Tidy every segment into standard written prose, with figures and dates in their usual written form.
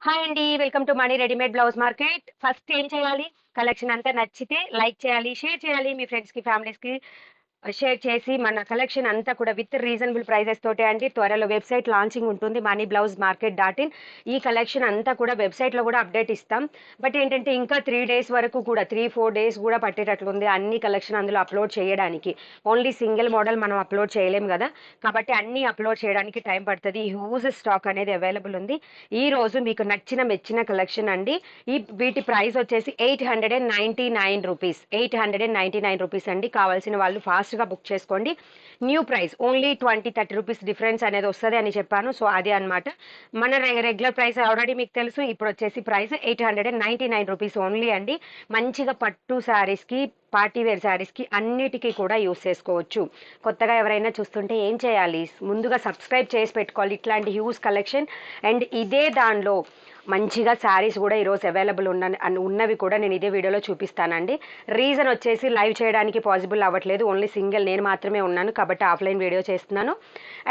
Hi అండి. Welcome to money readymade blouse market. First ఏం చేయాలి? కలెక్షన్ అంతా నచ్చితే లైక్ చేయాలి, షేర్ చేయాలి. మీ ఫ్రెండ్స్‌కి, ఫ్యామిలీస్‌కి షేర్ చేసి మన కలెక్షన్ అంతా కూడా విత్ రీజనబుల్ ప్రైజెస్ తోటే అండి. త్వరలో వెబ్‌సైట్ లాంచింగ్ ఉంటుంది money blouse market dot in. ఈ కలెక్షన్ అంతా కూడా వెబ్‌సైట్‌లో కూడా అప్డేట్ ఇస్తాం. బట్ ఏంటంటే ఇంకా 3 డేస్ వరకు కూడా 3, 4 డేస్ కూడా పట్టేటట్లుంది అన్ని కలెక్షన్ అందులో అప్లోడ్ చేయడానికి. ఓన్లీ సింగిల్ మోడల్ మనం అప్లోడ్ చేయలేం గదా! కాబట్టి అన్నీ అప్లోడ్ చేయడానికి టైం పడతది. హ్యూజ్ స్టాక్ అనేది అవైలబుల్ ఉంది. ఈ రోజు మీకు నచ్చిన మెచ్చిన కలెక్షన్ అండి. వీటి ప్రైస్ వచ్చేసి రూ. 899 రూపీస్ అండి. కావాల్సిన వాళ్ళు ఫాస్ట్‌గా బుక్ చేసుకోండి. New price only 20, 30 rupees difference అనేది వస్తది అని చెప్పాను. సో, అదే అన్నమాట. మన రెగ్యులర్ ప్రైస్ ఆల్రెడీ మీకు తెలుసు. ఇప్పుడొచ్చేసి ప్రైస్ రూ. 899 ఓన్లీ అండి. మంచిగా పట్టు శారీస్‌కి, పార్టీ వేర్ శారీస్‌కి అన్నిటికి కూడా యూజ్ చేసుకోవచ్చు. కొత్తగా ఎవరైనా చూస్తుంటే ఏం చేయాలి? ముందుగా సబ్స్క్రైబ్ చేసి పెట్టుకోవాలి. ఇట్లాంటి హ్యూజ్ కలెక్షన్ అండ్ ఇదే దానిలో మంచిగా శారీస్ కూడా ఈరోజు అవైలబుల్ ఉన్నవి కూడా నేను ఇదే వీడియోలో చూపిస్తానండి. రీజన్ వచ్చేసి లైవ్ చేయడానికి పాసిబుల్ అవ్వట్లేదు. ఓన్లీ సింగిల్ నేను మాత్రమే ఉన్నాను కాబట్టి ఆఫ్లైన్ వీడియో చేస్తున్నాను.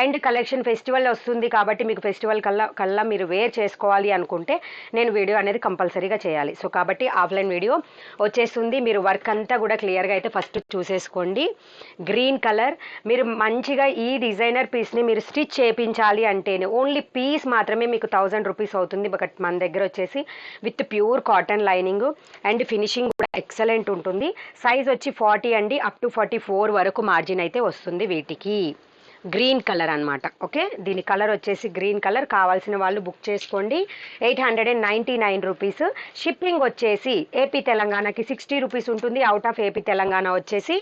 అండ్ కలెక్షన్ ఫెస్టివల్ వస్తుంది కాబట్టి మీకు ఫెస్టివల్ కల్లా మీరు వేర్ చేసుకోవాలి అనుకుంటే నేను వీడియో అనేది కంపల్సరీగా చేయాలి. సో కాబట్టి ఆఫ్లైన్ వీడియో వచ్చేస్తుంది. మీరు వర్క్ అంతా కూడా క్లియర్గా అయితే ఫస్ట్ చూసేసుకోండి. గ్రీన్ కలర్ మీరు మంచిగా ఈ డిజైనర్ పీస్ని మీరు స్టిచ్ చేయించాలి అంటేనే ఓన్లీ పీస్ మాత్రమే మీకు 1000 రూపీస్ అవుతుంది. బట్ మన దగ్గర వచ్చేసి with pure cotton lining and finishing కూడా ఎక్సలెంట్ ఉంటుంది. సైజ్ వచ్చి 40 అండి, అప్ టు 44 వరకు మార్జిన్ అయితే వస్తుంది వీటికి. గ్రీన్ కలర్ అనమాట. ఓకే, దీని కలర్ వచ్చేసి గ్రీన్ కలర్. కావాల్సిన వాళ్ళు బుక్ చేసుకోండి. 899 రూపీస్. షిప్పింగ్ వచ్చేసి ఏపీ తెలంగాణకి 60 రూపీస్ ఉంటుంది. అవుట్ ఆఫ్ ఏపీ తెలంగాణ వచ్చేసి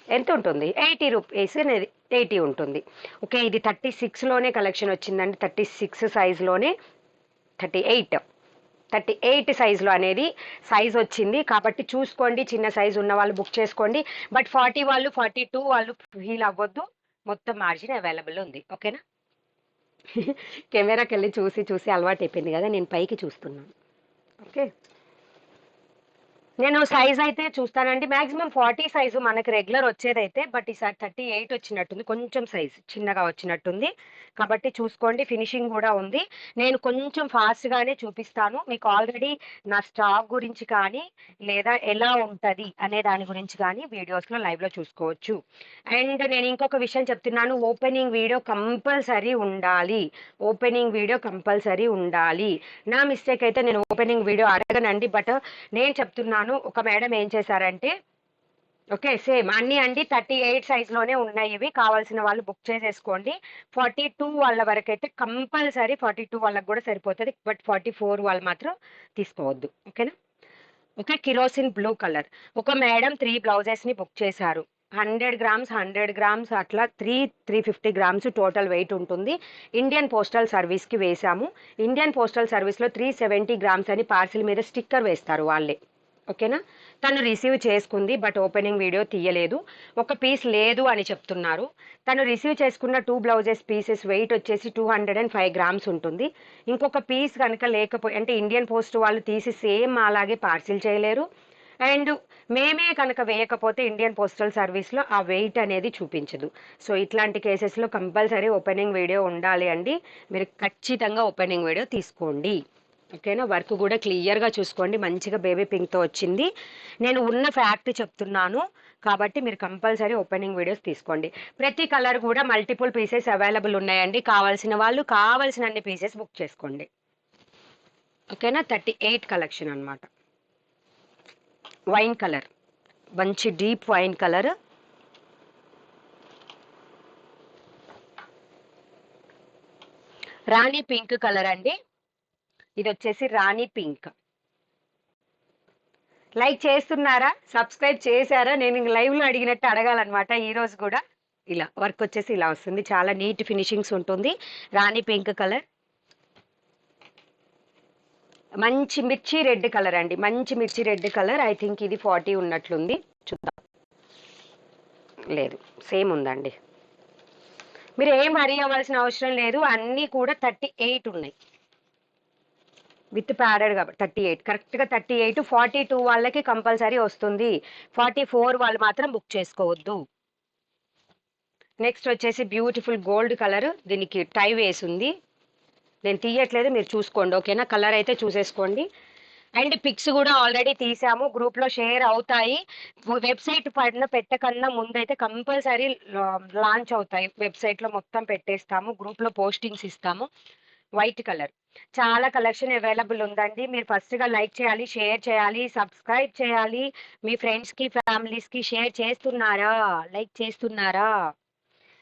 ఎంత ఉంటుంది? 80 రూపీస్ అనేది 80 ఉంటుంది. ఓకే, ఇది 36లోనే కలెక్షన్ వచ్చిందండి. 36 సైజులోనే 38 సైజులో అనేది సైజ్ వచ్చింది కాబట్టి చూసుకోండి. చిన్న సైజు ఉన్న వాళ్ళు బుక్ చేసుకోండి. బట్ 40 వాళ్ళు 42 వాళ్ళు ఫీల్ అవ్వద్దు. మొత్తం మార్జిన్ అవైలబుల్ ఉంది. ఓకేనా? కెమెరాకి వెళ్ళి చూసి చూసి అలవాటు అయిపోయింది కదా, నేను పైకి చూస్తున్నాను. ఓకే, నేను సైజ్ అయితే చూస్తానండి. మాక్సిమం 40 సైజు మనకి రెగ్యులర్ వచ్చేదైతే, బట్ ఈసారి 38 వచ్చినట్టుంది. కొంచెం సైజ్ చిన్నగా వచ్చినట్టుంది కాబట్టి చూసుకోండి. ఫినిషింగ్ కూడా ఉంది. నేను కొంచెం ఫాస్ట్గానే చూపిస్తాను మీకు. ఆల్రెడీ నా స్టాక్ గురించి కానీ లేదా ఎలా ఉంటుంది అనే దాని గురించి కానీ వీడియోస్లో లైవ్లో చూసుకోవచ్చు. అండ్ నేను ఇంకొక విషయం చెప్తున్నాను. ఓపెనింగ్ వీడియో కంపల్సరీ ఉండాలి. ఓపెనింగ్ వీడియో కంపల్సరీ ఉండాలి. నా మిస్టేక్ అయితే నేను ఓపెనింగ్ వీడియో అడగనండి. బట్ నేను చెప్తున్నాను. ఒక మేడం ఏం చేశారంటే, ఓకే సేమ్ అన్ని అండి 38 సైజులోనే ఉన్నాయి. ఇవి కావాల్సిన వాళ్ళు బుక్ చేసేసుకోండి. 42 వాళ్ళ వరకు అయితే కంపల్సరీ 42 వాళ్ళకి కూడా సరిపోతుంది. బట్ 44 వాళ్ళు మాత్రం తీసుకోవద్దు. ఓకేనా? Okay, kerosene blue colour. ఒక మేడం 3 బ్లౌజెస్ని బుక్ చేశారు. 100 గ్రామ్స్ 100 గ్రామ్స్ అట్లా 350 గ్రామ్స్ టోటల్ వెయిట్ ఉంటుంది. ఇండియన్ పోస్టల్ సర్వీస్కి వేశాము. ఇండియన్ పోస్టల్ సర్వీస్లో 370 గ్రామ్స్ అని పార్సిల్ మీద స్టిక్కర్ వేస్తారు వాళ్ళే. ఓకేనా? తను రిసీవ్ చేసుకుంది బట్ ఓపెనింగ్ వీడియో తీయలేదు. ఒక పీస్ లేదు అని చెప్తున్నారు. తను రిసీవ్ చేసుకున్న 2 బ్లౌజెస్ పీసెస్ వెయిట్ వచ్చేసి 205 గ్రామ్స్ ఉంటుంది. ఇంకొక పీస్ కనుక లేకపోయి అంటే ఇండియన్ పోస్ట్ వాళ్ళు తీసి సేమ్ అలాగే పార్సిల్ చేయలేరు. అండ్ మేమే కనుక వేయకపోతే ఇండియన్ పోస్టల్ సర్వీస్లో ఆ వెయిట్ అనేది చూపించదు. సో ఇట్లాంటి కేసెస్లో కంపల్సరీ ఓపెనింగ్ వీడియో ఉండాలి అండి. మీరు ఖచ్చితంగా ఓపెనింగ్ వీడియో తీసుకోండి. ఓకేనా? వర్క్ కూడా క్లియర్గా చూసుకోండి. మంచిగా బేబీ పింక్తో వచ్చింది. నేను ఉన్న ఫ్యాక్ట్ చెప్తున్నాను కాబట్టి మీరు కంపల్సరీ ఓపెనింగ్ వీడియోస్ తీసుకోండి. ప్రతి కలర్ కూడా మల్టిపుల్ పీసెస్ అవైలబుల్ ఉన్నాయండి. కావాల్సిన వాళ్ళు కావాల్సినన్ని పీసెస్ బుక్ చేసుకోండి. ఓకేనా? 38 కలెక్షన్ అనమాట. వైన్ కలర్, మంచి డీప్ వైన్ కలర్. రాణి పింక్ కలర్ అండి. ఇది వచ్చేసి రాణి పింక్. లైక్ చేస్తున్నారా? సబ్స్క్రైబ్ చేశారా? నేను లైవ్లో అడిగినట్టు అడగాలన్నమాట. ఈ రోజు కూడా ఇలా వర్క్ వచ్చేసి ఇలా వస్తుంది. చాలా నీట్ ఫినిషింగ్స్ ఉంటుంది. రాణి పింక్ కలర్. మంచి మిర్చి రెడ్ కలర్ అండి. మంచి మిర్చి రెడ్ కలర్. ఐ థింక్ ఇది 40 ఉన్నట్లుంది. చూద్దాం. లేదు, సేమ్ ఉందండి. మీరు ఏం వరీ అవ్వాల్సిన అవసరం లేదు. అన్నీ కూడా 38 ఉన్నాయి. విత్ ప్యాడెడ్ కాబట్టి 38 కరెక్ట్గా 38. 42 వాళ్ళకి కంపల్సరీ వస్తుంది. 44 వాళ్ళు మాత్రం బుక్ చేసుకోవద్దు. నెక్స్ట్ వచ్చేసి బ్యూటిఫుల్ గోల్డ్ కలర్. దీనికి టై వేసింది. నేను తీయట్లేదు, మీరు చూసుకోండి ఓకేనా. కలర్ అయితే చూసేసుకోండి. అండ్ పిక్స్ కూడా ఆల్రెడీ తీసాము, గ్రూప్లో షేర్ అవుతాయి. వెబ్సైట్ పైన పెట్టకన్నా ముందైతే కంపల్సరీ లాంచ్ అవుతాయి. వెబ్సైట్లో మొత్తం పెట్టేస్తాము, గ్రూప్లో పోస్టింగ్స్ ఇస్తాము. వైట్ కలర్ చాలా కలెక్షన్ అవైలబుల్ ఉందండి. మీరు ఫస్ట్గా లైక్ చేయాలి, షేర్ చేయాలి, సబ్స్క్రైబ్ చేయాలి. మీ ఫ్రెండ్స్కి ఫ్యామిలీస్కి షేర్ చేస్తున్నారా, లైక్ చేస్తున్నారా?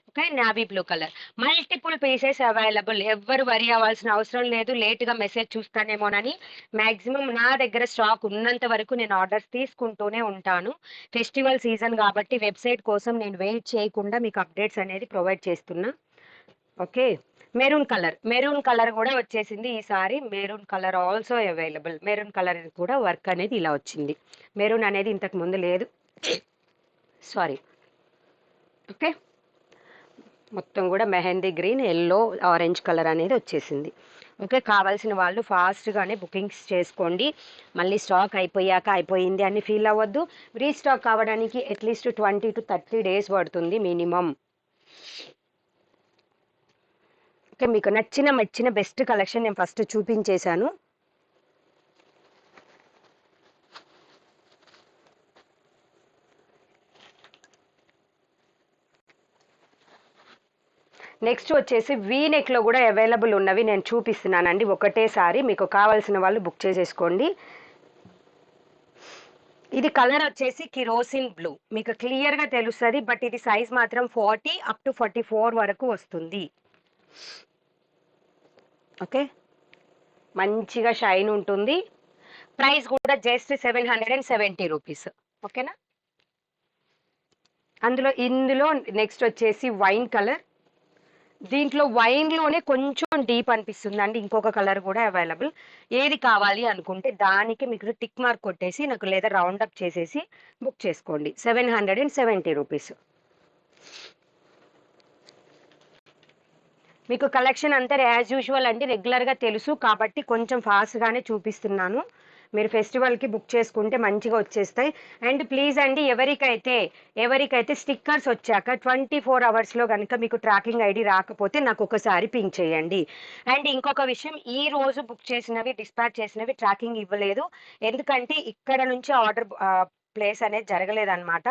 Okay, navy blue colour multiple pieces available. ఎవ్వరు వరి అవ్వాల్సిన అవసరం లేదు లేట్గా మెసేజ్ చూస్తానేమోనని. మ్యాక్సిమం నా దగ్గర స్టాక్ ఉన్నంత వరకు నేను ఆర్డర్స్ తీసుకుంటూనే ఉంటాను. ఫెస్టివల్ సీజన్ కాబట్టి వెబ్సైట్ కోసం నేను వెయిట్ చేయకుండా మీకు అప్డేట్స్ అనేది ప్రొవైడ్ చేస్తున్నా. ఓకే, మెరూన్ కలర్ కూడా వచ్చేసింది ఈసారి. Maroon colour also available. Maroon colour కూడా వర్క్ అనేది ఇలా వచ్చింది. మెరూన్ అనేది ఇంతకు ముందు లేదు, సారీ. ఓకే, మొత్తం కూడా mehndi green, yellow, orange colour అనేది వచ్చేసింది. ఓకే, కావాల్సిన వాళ్ళు ఫాస్ట్గానే బుకింగ్స్ చేసుకోండి. మళ్ళీ స్టాక్ అయిపోయింది అని ఫీల్ అవ్వద్దు. రీస్టాక్ కావడానికి అట్లీస్ట్ 20 to 30 days పడుతుంది మినిమం. ఓకే, మీకు నచ్చిన బెస్ట్ కలెక్షన్ నేను ఫస్ట్ చూపించేశాను. నెక్స్ట్ వచ్చేసి వీ నెక్లో కూడా అవైలబుల్ ఉన్నవి నేను చూపిస్తున్నానండి ఒకటేసారి. మీకు కావాల్సిన వాళ్ళు బుక్ చేసేసుకోండి. ఇది కలర్ వచ్చేసి కిరోసిన్ బ్లూ, మీకు క్లియర్గా తెలుస్తుంది. బట్ ఇది సైజ్ మాత్రం 40 up to 44 వరకు వస్తుంది. ఓకే, మంచిగా షైన్ ఉంటుంది. ప్రైస్ కూడా జస్ట్ 770 రూపీస్. ఓకేనా. ఇందులో నెక్స్ట్ వచ్చేసి వైన్ కలర్. దీంట్లో వైన్లోనే కొంచెం డీప్ అనిపిస్తుంది అండి. ఇంకొక కలర్ కూడా అవైలబుల్. ఏది కావాలి అనుకుంటే దానికి మీకు టిక్ మార్క్ కొట్టేసి నాకు లేదా రౌండ్ అప్ చేసేసి బుక్ చేసుకోండి. 770 రూపీస్. మీకు కలెక్షన్ అంతా యాజ్ యూజువల్ అండి, రెగ్యులర్గా తెలుసు కాబట్టి కొంచెం ఫాస్ట్గానే చూపిస్తున్నాను. మీరు ఫెస్టివల్కి బుక్ చేసుకుంటే మంచిగా వచ్చేస్తాయి. అండ్ ప్లీజ్ అండి, ఎవరికైతే స్టిక్కర్స్ వచ్చాక 24 అవర్స్లో కనుక మీకు ట్రాకింగ్ ఐడి రాకపోతే నాకు ఒకసారి పింక్ చేయండి. అండ్ ఇంకొక విషయం, ఈ రోజు బుక్ చేసినవి, డిస్పాచ్ చేసినవి ట్రాకింగ్ ఇవ్వలేదు. ఎందుకంటే ఇక్కడ నుంచి ఆర్డర్ ప్లేస్ అనేది జరగలేదన్నమాట.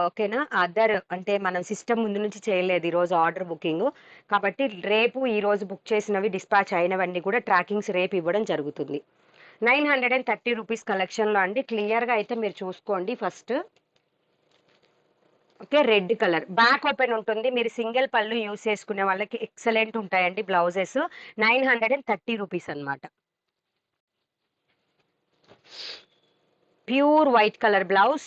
ఓకేనా. అదర్ అంటే మనం సిస్టమ్ ముందు నుంచి చేయలేదు ఈరోజు ఆర్డర్ బుకింగ్ కాబట్టి, రేపు ఈరోజు బుక్ చేసినవి డిస్పాచ్ అయినవన్నీ కూడా ట్రాకింగ్స్ రేపు ఇవ్వడం జరుగుతుంది. 930 రూపీస్ కలెక్షన్లో అండి. క్లియర్గా అయితే మీరు చూసుకోండి first. Okay, red colour back open ఉంటుంది. మీరు సింగిల్ పళ్ళు యూస్ చేసుకునే వాళ్ళకి ఎక్సలెంట్ ఉంటాయండి బ్లౌజెస్. 930 రూపీస్ అనమాట. Pure white colour blouse.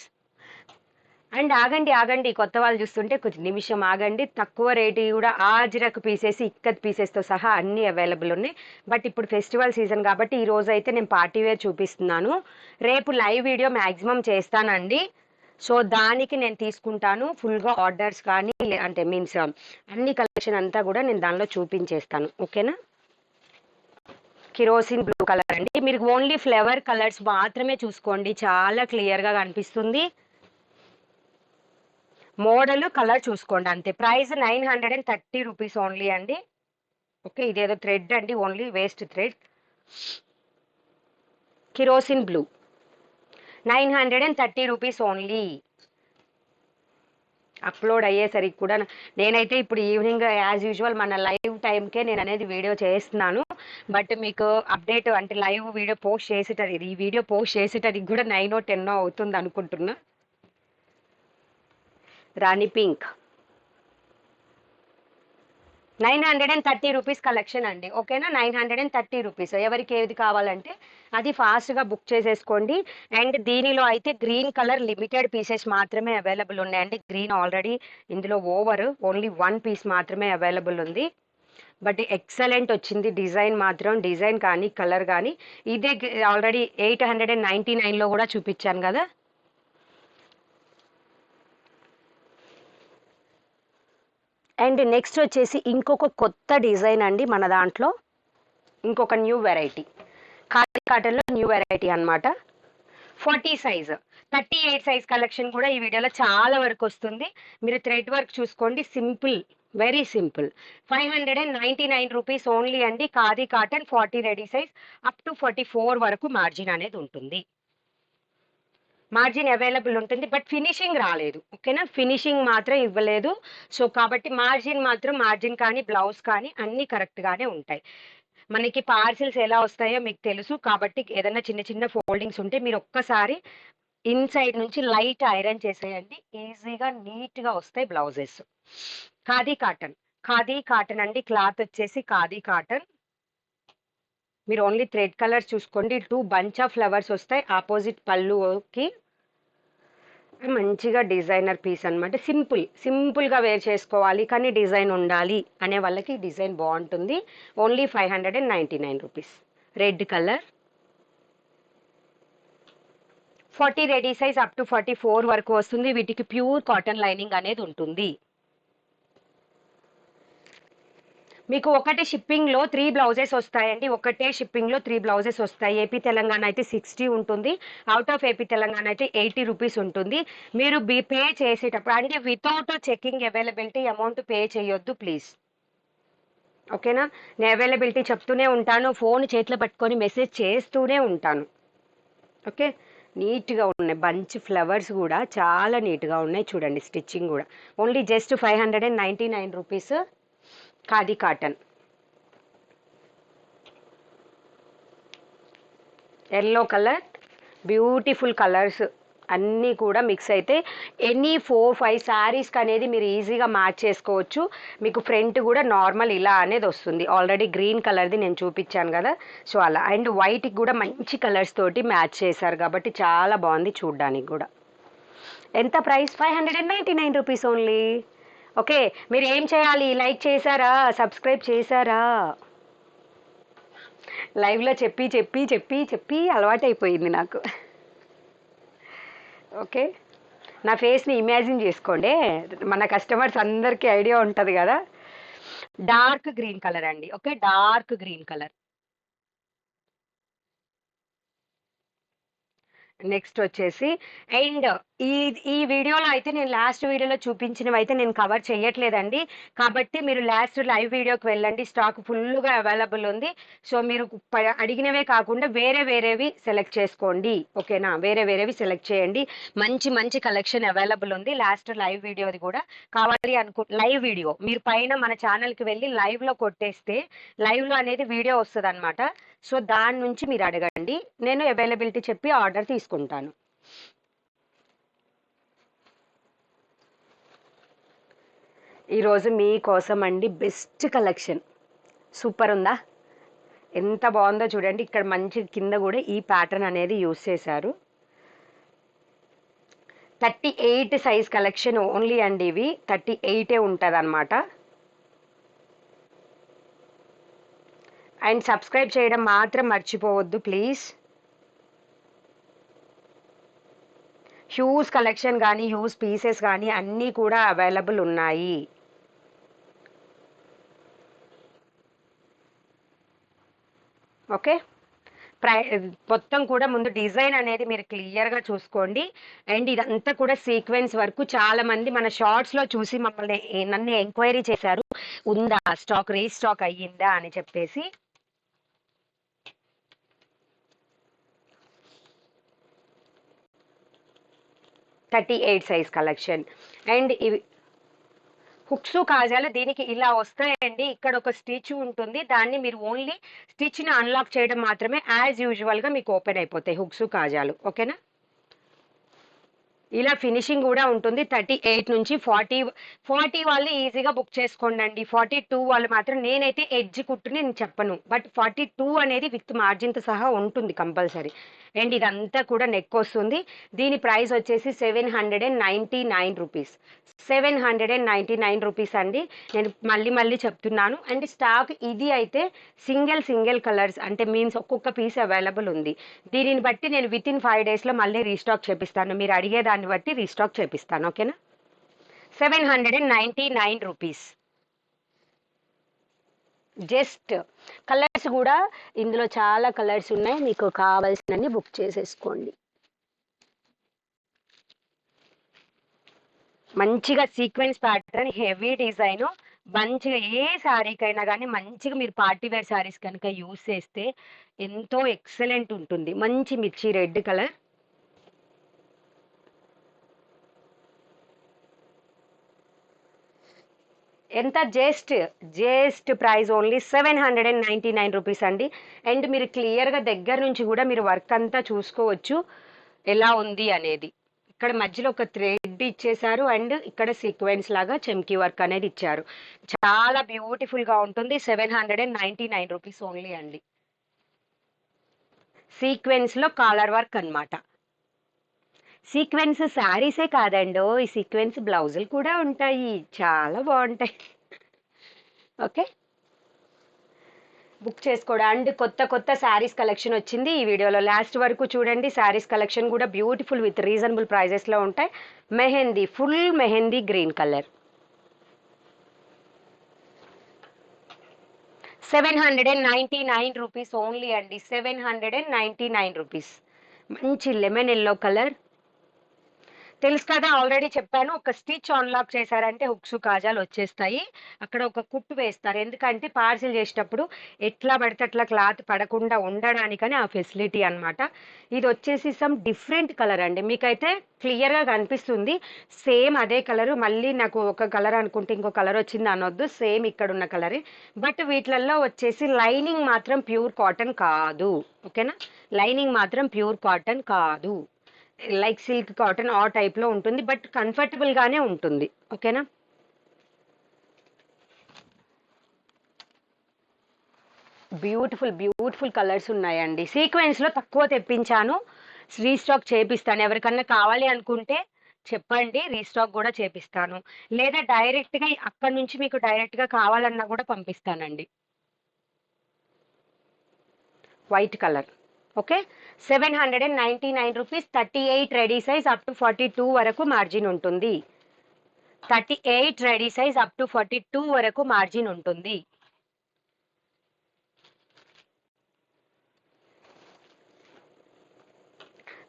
And ఆగండి, కొత్త వాళ్ళు చూస్తుంటే కొంచెం నిమిషం ఆగండి. తక్కువ రేటు కూడా ఆజిరక్ పీసెస్, ఇక్కత్ పీసెస్తో సహా అన్నీ అవైలబుల్ ఉన్నాయి. బట్ ఇప్పుడు ఫెస్టివల్ సీజన్ కాబట్టి ఈ రోజు అయితే నేను పార్టీ వేర్ చూపిస్తున్నాను. రేపు లైవ్ వీడియో మ్యాక్సిమం చేస్తానండి. సో దానికి నేను తీసుకుంటాను ఫుల్గా ఆర్డర్స్ కానీ, అంటే మీన్స్ అన్ని కలెక్షన్ అంతా కూడా నేను దానిలో చూపించేస్తాను. ఓకేనా. కిరోసిన్ బ్లూ కలర్ అండి. మీరు ఓన్లీ ఫ్లేవర్ కలర్స్ మాత్రమే చూసుకోండి, చాలా క్లియర్గా కనిపిస్తుంది. మోడల్ కలర్ చూసుకోండి అంతే. ప్రైస్ 930 రూపీస్ ఓన్లీ అండి. ఓకే, ఇదేదో థ్రెడ్ అండి, only waste thread. Kerosene blue 930 rupees only. Upload అయ్యేసరికి కూడా నేనైతే ఇప్పుడు ఈవినింగ్ యాజ్ యూజువల్ మన లైవ్ టైంకే నేను అనేది వీడియో చేస్తున్నాను. బట్ మీకు అప్డేట్ అంటే లైవ్ వీడియో పోస్ట్ చేసేటది, ఈ వీడియో పోస్ట్ చేసేటది కూడా 9 or 10 అవుతుంది అనుకుంటున్నా. రాణి పింక్ 930 రూపీస్ కలెక్షన్ అండి. ఓకేనా. 930 రూపీస్. ఎవరికి ఏది కావాలంటే అది ఫాస్ట్గా బుక్ చేసేసుకోండి. అండ్ దీనిలో అయితే గ్రీన్ కలర్ లిమిటెడ్ పీసెస్ మాత్రమే అవైలబుల్ ఉన్నాయండి. గ్రీన్ ఆల్రెడీ ఇందులో ఓన్లీ 1 పీస్ మాత్రమే అవైలబుల్ ఉంది. బట్ ఎక్సలెంట్ వచ్చింది డిజైన్ కానీ కలర్ కానీ. ఇదే ఆల్రెడీ 899లో కూడా చూపించాను కదా. అండ్ నెక్స్ట్ వచ్చేసి ఇంకొక కొత్త డిజైన్ అండి మన దాంట్లో, ఇంకొక న్యూ వెరైటీ. కాటన్లో న్యూ వెరైటీ అనమాట. 40 సైజ్, 38 సైజ్ కలెక్షన్ కూడా ఈ వీడియోలో చాలా వరకు వస్తుంది. మీరు థ్రెడ్ వర్క్ చూసుకోండి, simple very simple. 599 rupees only అండి. Khadi cotton 40 ready size up to 44 వరకు మార్జిన్ అనేది ఉంటుంది. మార్జిన్ అవైలబుల్ ఉంటుంది, బట్ ఫినిషింగ్ రాలేదు. ఓకేనా, ఫినిషింగ్ మాత్రం ఇవ్వలేదు. సో కాబట్టి మార్జిన్ కానీ బ్లౌజ్ కానీ అన్నీ కరెక్ట్గానే ఉంటాయి. మనకి పార్సిల్స్ ఎలా వస్తాయో మీకు తెలుసు కాబట్టి ఏదైనా చిన్న చిన్న ఫోల్డింగ్స్ ఉంటే మీరు ఒక్కసారి ఇన్సైడ్ నుంచి లైట్ ఐరన్ చేసేయండి, ఈజీగా నీట్గా వస్తాయి బ్లౌజెస్. ఖాదీ కాటన్ అండి. క్లాత్ వచ్చేసి ఖాదీ కాటన్. మీరు ఓన్లీ థ్రెడ్ కలర్స్ చూసుకోండి. 2 బంచ్ ఆఫ్ ఫ్లవర్స్ వస్తాయి ఆపోజిట్ పళ్ళుకి. మంచిగా డిజైనర్ పీస్ అనమాట. సింపుల్గా వేర్ చేసుకోవాలి కానీ డిజైన్ ఉండాలి అనే వాళ్ళకి డిజైన్ బాగుంటుంది. Only 599 rupees. Red colour 40 ready size up to 44 వరకు వస్తుంది. వీటికి ప్యూర్ కాటన్ లైనింగ్ అనేది ఉంటుంది. మీకు ఒకటే షిప్పింగ్లో 3 బ్లౌజెస్ వస్తాయండి. ఒకటే షిప్పింగ్లో 3 బ్లౌజెస్ వస్తాయి. ఏపీ తెలంగాణ అయితే 60 ఉంటుంది, అవుట్ ఆఫ్ ఏపీ తెలంగాణ అయితే 80 రూపీస్ ఉంటుంది. మీరు పే చేసేటప్పుడు అంటే without checking availability amount pay చేయొద్దు ప్లీజ్. ఓకేనా, నేను అవైలబిలిటీ చెప్తూనే ఉంటాను, ఫోన్ చేతిలో పట్టుకొని మెసేజ్ చేస్తూనే ఉంటాను. ఓకే, నీట్గా ఉన్నాయి. బంచ్ ఫ్లవర్స్ కూడా చాలా నీట్గా ఉన్నాయి చూడండి. స్టిచ్చింగ్ కూడా only just 599 rupees. Khadi cotton yellow colour, beautiful colours అన్నీ కూడా మిక్స్ అయితే ఎనీ 4-5 శారీస్కి అనేది మీరు ఈజీగా మ్యాచ్ చేసుకోవచ్చు. మీకు ఫ్రంట్ కూడా నార్మల్ ఇలా అనేది వస్తుంది. ఆల్రెడీ గ్రీన్ కలర్ది నేను చూపించాను కదా, సో అలా. అండ్ వైట్కి కూడా మంచి కలర్స్ తోటి మ్యాచ్ చేశారు కాబట్టి చాలా బాగుంది చూడ్డానికి కూడా. ఎంత ప్రైస్? 599 rupees only. ఓకే, మీరు ఏం చేయాలి? లైక్ చేశారా? సబ్స్క్రైబ్ చేశారా? లైవ్లో చెప్పి చెప్పి చెప్పి చెప్పి అలవాటైపోయింది నాకు. ఓకే, నా ఫేస్ని ఇమాజిన్ చేసుకోండి. మన కస్టమర్స్ అందరికీ ఐడియా ఉంటుంది కదా. డార్క్ గ్రీన్ కలర్ అండి. Okay, dark green colour. Next వచ్చేసి అండ్ ఈ ఈ వీడియోలో అయితే నేను లాస్ట్ వీడియోలో చూపించినవి అయితే నేను కవర్ చేయట్లేదండి. కాబట్టి మీరు లాస్ట్ లైవ్ వీడియోకి వెళ్ళండి, స్టాక్ ఫుల్గా అవైలబుల్ ఉంది. సో మీరు అడిగినవే కాకుండా వేరేవి సెలెక్ట్ చేసుకోండి. ఓకేనా, వేరేవి సెలెక్ట్ చేయండి. మంచి మంచి కలెక్షన్ అవైలబుల్ ఉంది. లాస్ట్ లైవ్ వీడియోది కూడా కావాలి లైవ్ వీడియో మీరు పైన మన ఛానల్కి వెళ్ళి లైవ్లో కొట్టేస్తే లైవ్లో అనేది వీడియో వస్తుంది అనమాట. సో దాని నుంచి మీరు అడగండి, నేను అవైలబిలిటీ చెప్పి ఆర్డర్ తీసుకుంటాను. ఈరోజు మీకోసం అండి బెస్ట్ కలెక్షన్. సూపర్ ఉందా? ఎంత బాగుందో చూడండి. ఇక్కడ మంచి కింద కూడా ఈ ప్యాటర్న్ అనేది యూస్ చేశారు. 38 సైజ్ కలెక్షన్ ఓన్లీ అండి. ఇవి 38 ఉంటుంది అనమాట. అండ్ సబ్స్క్రైబ్ చేయడం మాత్రం మర్చిపోవద్దు ప్లీజ్. హ్యూజ్ కలెక్షన్ కానీ హ్యూజ్ పీసెస్ కానీ అన్నీ కూడా అవైలబుల్ ఉన్నాయి. ఓకే, మొత్తం కూడా ముందు డిజైన్ అనేది మీరు క్లియర్గా చూసుకోండి. అండ్ ఇదంతా కూడా సీక్వెన్స్ వరకు చాలా మంది మన షార్ట్స్లో చూసి నన్ను ఎంక్వైరీ చేశారు, ఉందా స్టాక్, రీస్టాక్ అయ్యిందా అని చెప్పేసి. థర్టీ-8 సైజ్ కలెక్షన్. అండ్ ఇవి హుక్స్ కాజాలు దీనికి ఇలా వస్తాయండి. ఇక్కడ ఒక స్టిచ్ ఉంటుంది, దాన్ని మీరు ఓన్లీ స్టిచ్ని అన్లాక్ చేయడం మాత్రమే. యాజ్ యూజువల్గా మీకు ఓపెన్ అయిపోతాయి హుక్స్ కాజాలు. ఓకేనా, ఇలా ఫినిషింగ్ కూడా ఉంటుంది. 38 నుంచి 40 వాళ్ళు ఈజీగా బుక్ చేసుకోండి. 42 వాళ్ళు మాత్రం నేనైతే ఎడ్జ్ కుట్టుని నేను చెప్పను, బట్ 42 అనేది విత్ మార్జిన్తో సహా ఉంటుంది కంపల్సరీ. అండ్ ఇదంతా కూడా నెక్ వస్తుంది. దీని ప్రైస్ వచ్చేసి 799 రూపీస్. 799 రూపీస్ అండి. నేను మళ్ళీ చెప్తున్నాను. అండ్ స్టాక్ ఇది అయితే సింగిల్ కలర్స్ అంటే మీన్స్ ఒక్కొక్క పీస్ అవైలబుల్ ఉంది. దీనిని బట్టి నేను విత్ ఇన్ 5 డేస్లో మళ్ళీ రీస్టాక్ చేపిస్తాను. మీరు అడిగేదాన్ని బట్టి రీస్టాక్ చేపిస్తాను. ఓకేనా, 799 రూపీస్. జస్ట్ కలర్స్ కూడా ఇందులో చాలా కలర్స్ ఉన్నాయి, మీకు కావాల్సినన్ని బుక్ చేసేసుకోండి. మంచిగా సీక్వెన్స్ ప్యాటర్న్, హెవీ డిజైన్, మంచిగా ఏ శారీకైనా కానీ మంచిగా మీరు పార్టీ వేర్ శారీస్ కనుక యూస్ చేస్తే ఎంతో ఎక్సలెంట్ ఉంటుంది. మంచి మిర్చి రెడ్ కలర్. ఎంత జస్ట్ ప్రైస్ ఓన్లీ 799 రూపీస్ అండి. అండ్ మీరు క్లియర్గా దగ్గర నుంచి కూడా మీరు వర్క్ అంతా చూసుకోవచ్చు ఎలా ఉంది అనేది. ఇక్కడ మధ్యలో ఒక థ్రెడ్ ఇచ్చేసారు అండ్ ఇక్కడ సీక్వెన్స్ లాగా చెమ్కీ వర్క్ అనేది ఇచ్చారు. చాలా బ్యూటిఫుల్ గా ఉంటుంది. 799 రూపీస్ ఓన్లీ అండి. సీక్వెన్స్ లో కాలర్ వర్క్ అన్నమాట. సీక్వెన్స్ శారీసే కాదండో, ఈ సీక్వెన్స్ బ్లౌజులు కూడా ఉంటాయి, చాలా బాగుంటాయి. ఓకే, బుక్ చేసుకోవడం. అండ్ కొత్త శారీస్ కలెక్షన్ వచ్చింది ఈ వీడియోలో, లాస్ట్ వరకు చూడండి. శారీస్ కలెక్షన్ కూడా బ్యూటిఫుల్ విత్ రీజనబుల్ ప్రైజెస్లో ఉంటాయి. Mehndi, full mehndi green colour, 799 rupees only అండి. 799 రూపీస్. మంచి లెమన్ ఎల్లో కలర్. తెలుసు కదా, ఆల్రెడీ చెప్పాను. ఒక స్టిచ్ అన్లాక్ చేశారంటే హుక్స్ కాజాలు వచ్చేస్తాయి. అక్కడ ఒక కుట్టు వేస్తారు, ఎందుకంటే పార్సిల్ చేసేటప్పుడు ఎట్లా పడితే అట్లా క్లాత్ పడకుండా ఉండడానికని ఆ ఫెసిలిటీ అన్నమాట. ఇది వచ్చేసి సమ్ డిఫరెంట్ కలర్ అండి, మీకైతే క్లియర్గా కనిపిస్తుంది. సేమ్ అదే కలర్, మళ్ళీ నాకు ఒక కలర్ అనుకుంటే ఇంకో కలర్ వచ్చింది అనొద్దు, సేమ్ ఇక్కడ ఉన్న కలరే. బట్ వీటిలలో వచ్చేసి లైనింగ్ మాత్రం ప్యూర్ కాటన్ కాదు, ఓకేనా? లైనింగ్ మాత్రం ప్యూర్ కాటన్ కాదు, లైక్ సిల్క్ కాటన్ ఆ టైప్ లో ఉంటుంది, బట్ కంఫర్టబుల్ గానే ఉంటుంది, ఓకేనా? బ్యూటిఫుల్ కలర్స్ ఉన్నాయండి. సీక్వెన్స్ లో తక్కువ తెప్పించాను, రీస్టాక్ చేపిస్తాను. ఎవరికన్నా కావాలి అనుకుంటే చెప్పండి, రీస్టాక్ కూడా చేపిస్తాను. లేదా డైరెక్ట్ గా అక్కడ నుంచి మీకు డైరెక్ట్ గా కావాలన్నా కూడా పంపిస్తానండి. White colour, okay. 799 rupees. 38 ready size up to 42 వరకు మార్జిన్ ఉంటుంది. 38 రెడీ సైజ్ అప్ టు 42 వరకు మార్జిన్ ఉంటుంది.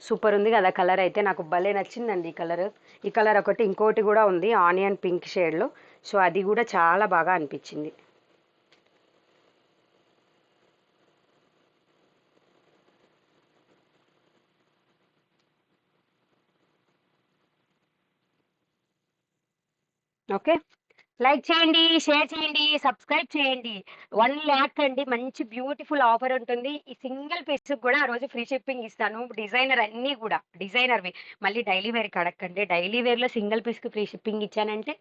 సూపర్ ఉంది కదా కలర్, అయితే నాకు భలే నచ్చిందండి ఈ కలర్. ఈ కలర్ ఒకటి, ఇంకోటి కూడా ఉంది ఆనియన్ పింక్ షేడ్లో, సో అది కూడా చాలా బాగా అనిపించింది. ఓకే, లైక్ చేయండి, షేర్ చేయండి, సబ్స్క్రైబ్ చేయండి. 1 ల్యాక్ అండి, మంచి బ్యూటిఫుల్ ఆఫర్ ఉంటుంది. ఈ సింగిల్ పీస్ కూడా ఆ రోజు ఫ్రీ షిప్పింగ్ ఇస్తాను. డిజైనర్ అన్నీ కూడా డిజైనర్వి, మళ్ళీ డైలీ వేర్కి అడగండి. డైలీ వేర్లో సింగిల్ పీస్కి ఫ్రీ షిప్పింగ్ ఇచ్చానంటే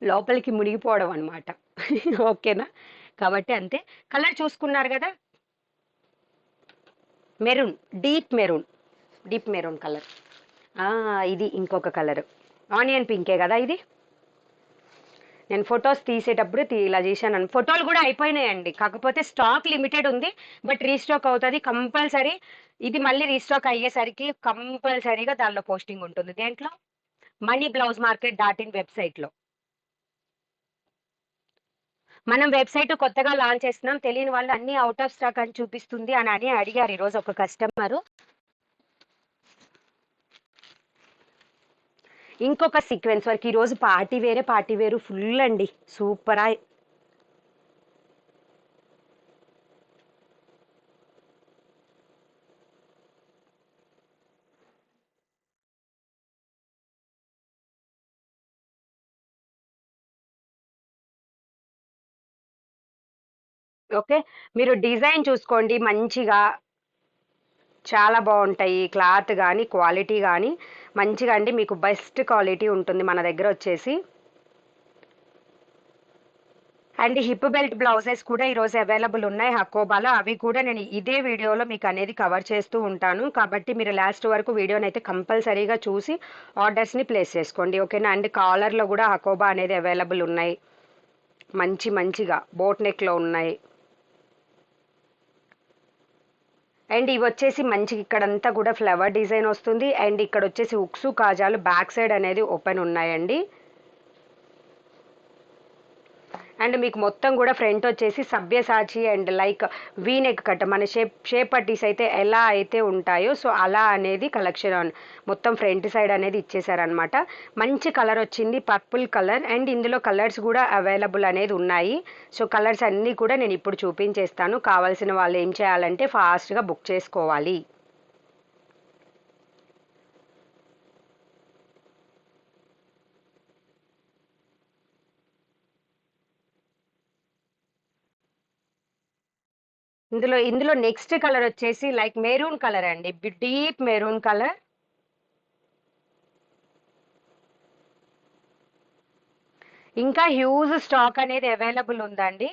లోపలికి మునిగిపోవడం అనమాట. ఓకేనా? కాబట్టి అంతే. కలర్ చూసుకున్నారు కదా, మెరూన్, డీప్ మెరూన్ కలర్. ఇది ఇంకొక కలర్, ఆనియన్ పింకే కదా ఇది. నేను ఫొటోస్ తీసేటప్పుడు ఇలా చేశాను. ఫోటోలు కూడా అయిపోయినాయండి, కాకపోతే స్టాక్ లిమిటెడ్ ఉంది, బట్ రీస్టాక్ అవుతుంది కంపల్సరీ. ఇది మళ్ళీ రీస్టాక్ అయ్యేసరికి కంపల్సరీగా దానిలో పోస్టింగ్ ఉంటుంది. దేంట్లో? MoneyBlouseMarket.in వెబ్సైట్లో. మనం వెబ్సైట్ కొత్తగా లాంచ్ చేస్తున్నాం, తెలియని వాళ్ళు అన్ని అవుట్ ఆఫ్ స్టాక్ అని చూపిస్తుంది అని అడిగారు ఈరోజు ఒక కస్టమరు. ఇంకొక సీక్వెన్స్ వర్క్, ఈరోజు పార్టీ వేరు ఫుల్ అండి, సూపరా. ఓకే, మీరు డిజైన్ చూసుకోండి మంచిగా, చాలా బాగుంటాయి. క్లాత్ కానీ క్వాలిటీ కానీ మంచిగా అండి, మీకు బెస్ట్ క్వాలిటీ ఉంటుంది మన దగ్గర వచ్చేసి. అండ్ హిప్ బెల్ట్ బ్లౌజెస్ కూడా ఈరోజు అవైలబుల్ ఉన్నాయి హకోబాలో, అవి కూడా నేను ఇదే వీడియోలో మీకు అనేది కవర్ చేస్తూ ఉంటాను. కాబట్టి మీరు లాస్ట్ వరకు వీడియోని అయితే కంపల్సరీగా చూసి ఆర్డర్స్ని ప్లేస్ చేసుకోండి, ఓకేనా? అండ్ కాలర్లో కూడా హకోబా అనేది అవైలబుల్ ఉన్నాయి, మంచిగా బోట్ నెక్లో ఉన్నాయి. అండ్ ఇవి వచ్చేసి మంచి ఇక్కడంతా కూడా ఫ్లవర్ డిజైన్ వస్తుంది. అండ్ ఇక్కడ వచ్చేసి ఉక్సు కాజాలు బ్యాక్ సైడ్ అనేది ఓపెన్ ఉన్నాయండి. అండ్ మీకు మొత్తం కూడా ఫ్రంట్ వచ్చేసి సభ్యసాచి and like V neck cut మన షేప్ పట్టీస్ అయితే ఎలా అయితే ఉంటాయో సో అలా అనేది కలెక్షన్ మొత్తం ఫ్రంట్ సైడ్ అనేది ఇచ్చేసారనమాట. మంచి కలర్ వచ్చింది, పర్పుల్ కలర్. అండ్ ఇందులో కలర్స్ కూడా అవైలబుల్ అనేది ఉన్నాయి. సో కలర్స్ అన్నీ కూడా నేను ఇప్పుడు చూపించేస్తాను. కావాల్సిన వాళ్ళు ఏం చేయాలంటే ఫాస్ట్గా బుక్ చేసుకోవాలి. ఇందులో నెక్స్ట్ కలర్ వచ్చేసి లైక్ మెరూన్ కలర్ అండి, డీప్ మెరూన్ కలర్. ఇంకా హ్యూజ్ స్టాక్ అనేది అవైలబుల్ ఉందండి.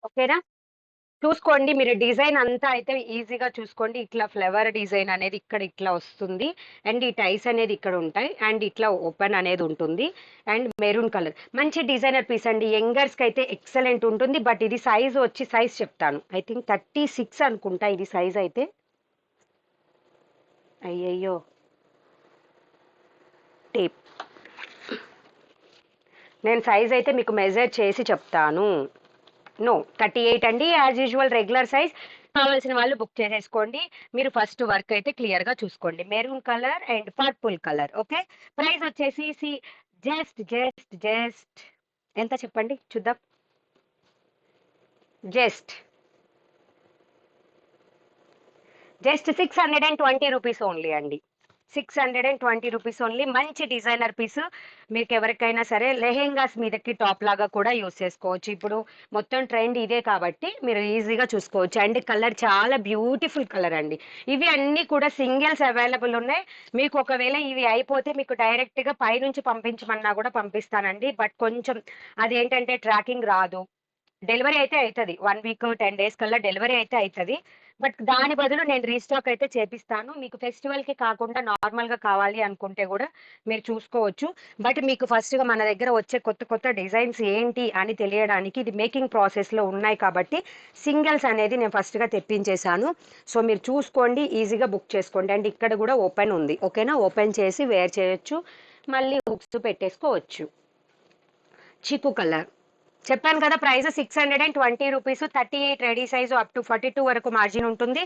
ఓకేనా, చూసుకోండి మీరు డిజైన్ అంతా అయితే ఈజీగా చూసుకోండి. ఇట్లా ఫ్లవర్ డిజైన్ అనేది ఇక్కడ ఇట్లా వస్తుంది. అండ్ ఈ టైస్ అనేది ఇక్కడ ఉంటాయి. అండ్ ఇట్లా ఓపెన్ అనేది ఉంటుంది. అండ్ మెరూన్ కలర్ మంచి డిజైనర్ పీస్ అండి. యంగర్స్కి అయితే ఎక్సలెంట్ ఉంటుంది. బట్ ఇది సైజ్ వచ్చి సైజ్ చెప్తాను, ఐ థింక్ 36 అనుకుంటా ఇది సైజ్ అయితే. అయ్యయ్యో టేప్, నేను సైజ్ అయితే మీకు మెజర్ చేసి చెప్తాను. నో 38 అండి, యాజ్ యూజువల్ రెగ్యులర్ సైజ్. కావాల్సిన వాళ్ళు బుక్ చేసేసుకోండి. మీరు ఫస్ట్ వర్క్ అయితే క్లియర్గా చూసుకోండి. Maroon colour and purple colour. Okay, price వచ్చేసి జస్ట్ జస్ట్ జస్ట్ ఎంత చెప్పండి చూద్దాం. జస్ట్ జస్ట్ 620 రూపీస్ ఓన్లీ అండి. 620 రూపీస్ ఓన్లీ. మంచి డిజైనర్ పీస్. మీకు ఎవరికైనా సరే లెహెంగాస్ మీదకి టాప్ లాగా కూడా యూస్ చేసుకోవచ్చు. ఇప్పుడు మొత్తం ట్రెండ్ ఇదే కాబట్టి మీరు ఈజీగా చూసుకోవచ్చు. అండ్ కలర్ చాలా బ్యూటిఫుల్ కలర్ అండి. ఇవి అన్నీ కూడా సింగిల్స్ అవైలబుల్ ఉన్నాయి. మీకు ఒకవేళ ఇవి అయిపోతే మీకు డైరెక్ట్గా పైనుంచి పంపించమన్నా కూడా పంపిస్తానండి. బట్ కొంచెం అదేంటంటే ట్రాకింగ్ రాదు. డెలివరీ అయితే అవుతుంది, 1 వీక్ 10 డేస్ కల్లా డెలివరీ అయితే అవుతుంది. బట్ దాని బదులు నేను రీస్టాక్ అయితే చేపిస్తాను. మీకు ఫెస్టివల్కి కాకుండా నార్మల్గా కావాలి అనుకుంటే కూడా మీరు చూసుకోవచ్చు. బట్ మీకు ఫస్ట్గా మన దగ్గర వచ్చే కొత్త కొత్త డిజైన్స్ ఏంటి అని తెలియడానికి ఇది మేకింగ్ ప్రాసెస్లో ఉన్నాయి కాబట్టి సింగిల్స్ అనేది నేను ఫస్ట్గా తెప్పించేశాను. సో మీరు చూసుకోండి, ఈజీగా బుక్ చేసుకోండి. అండ్ ఇక్కడ కూడా ఓపెన్ ఉంది. ఓకేనా, ఓపెన్ చేసి వేర్ చేయొచ్చు, మళ్ళీ హుక్స్ పెట్టేసుకోవచ్చు. చిక్కు కలర్ చెప్పాను కదా, price 620 rupees. 38 ready size up to 42 వరకు మార్జిన్ ఉంటుంది.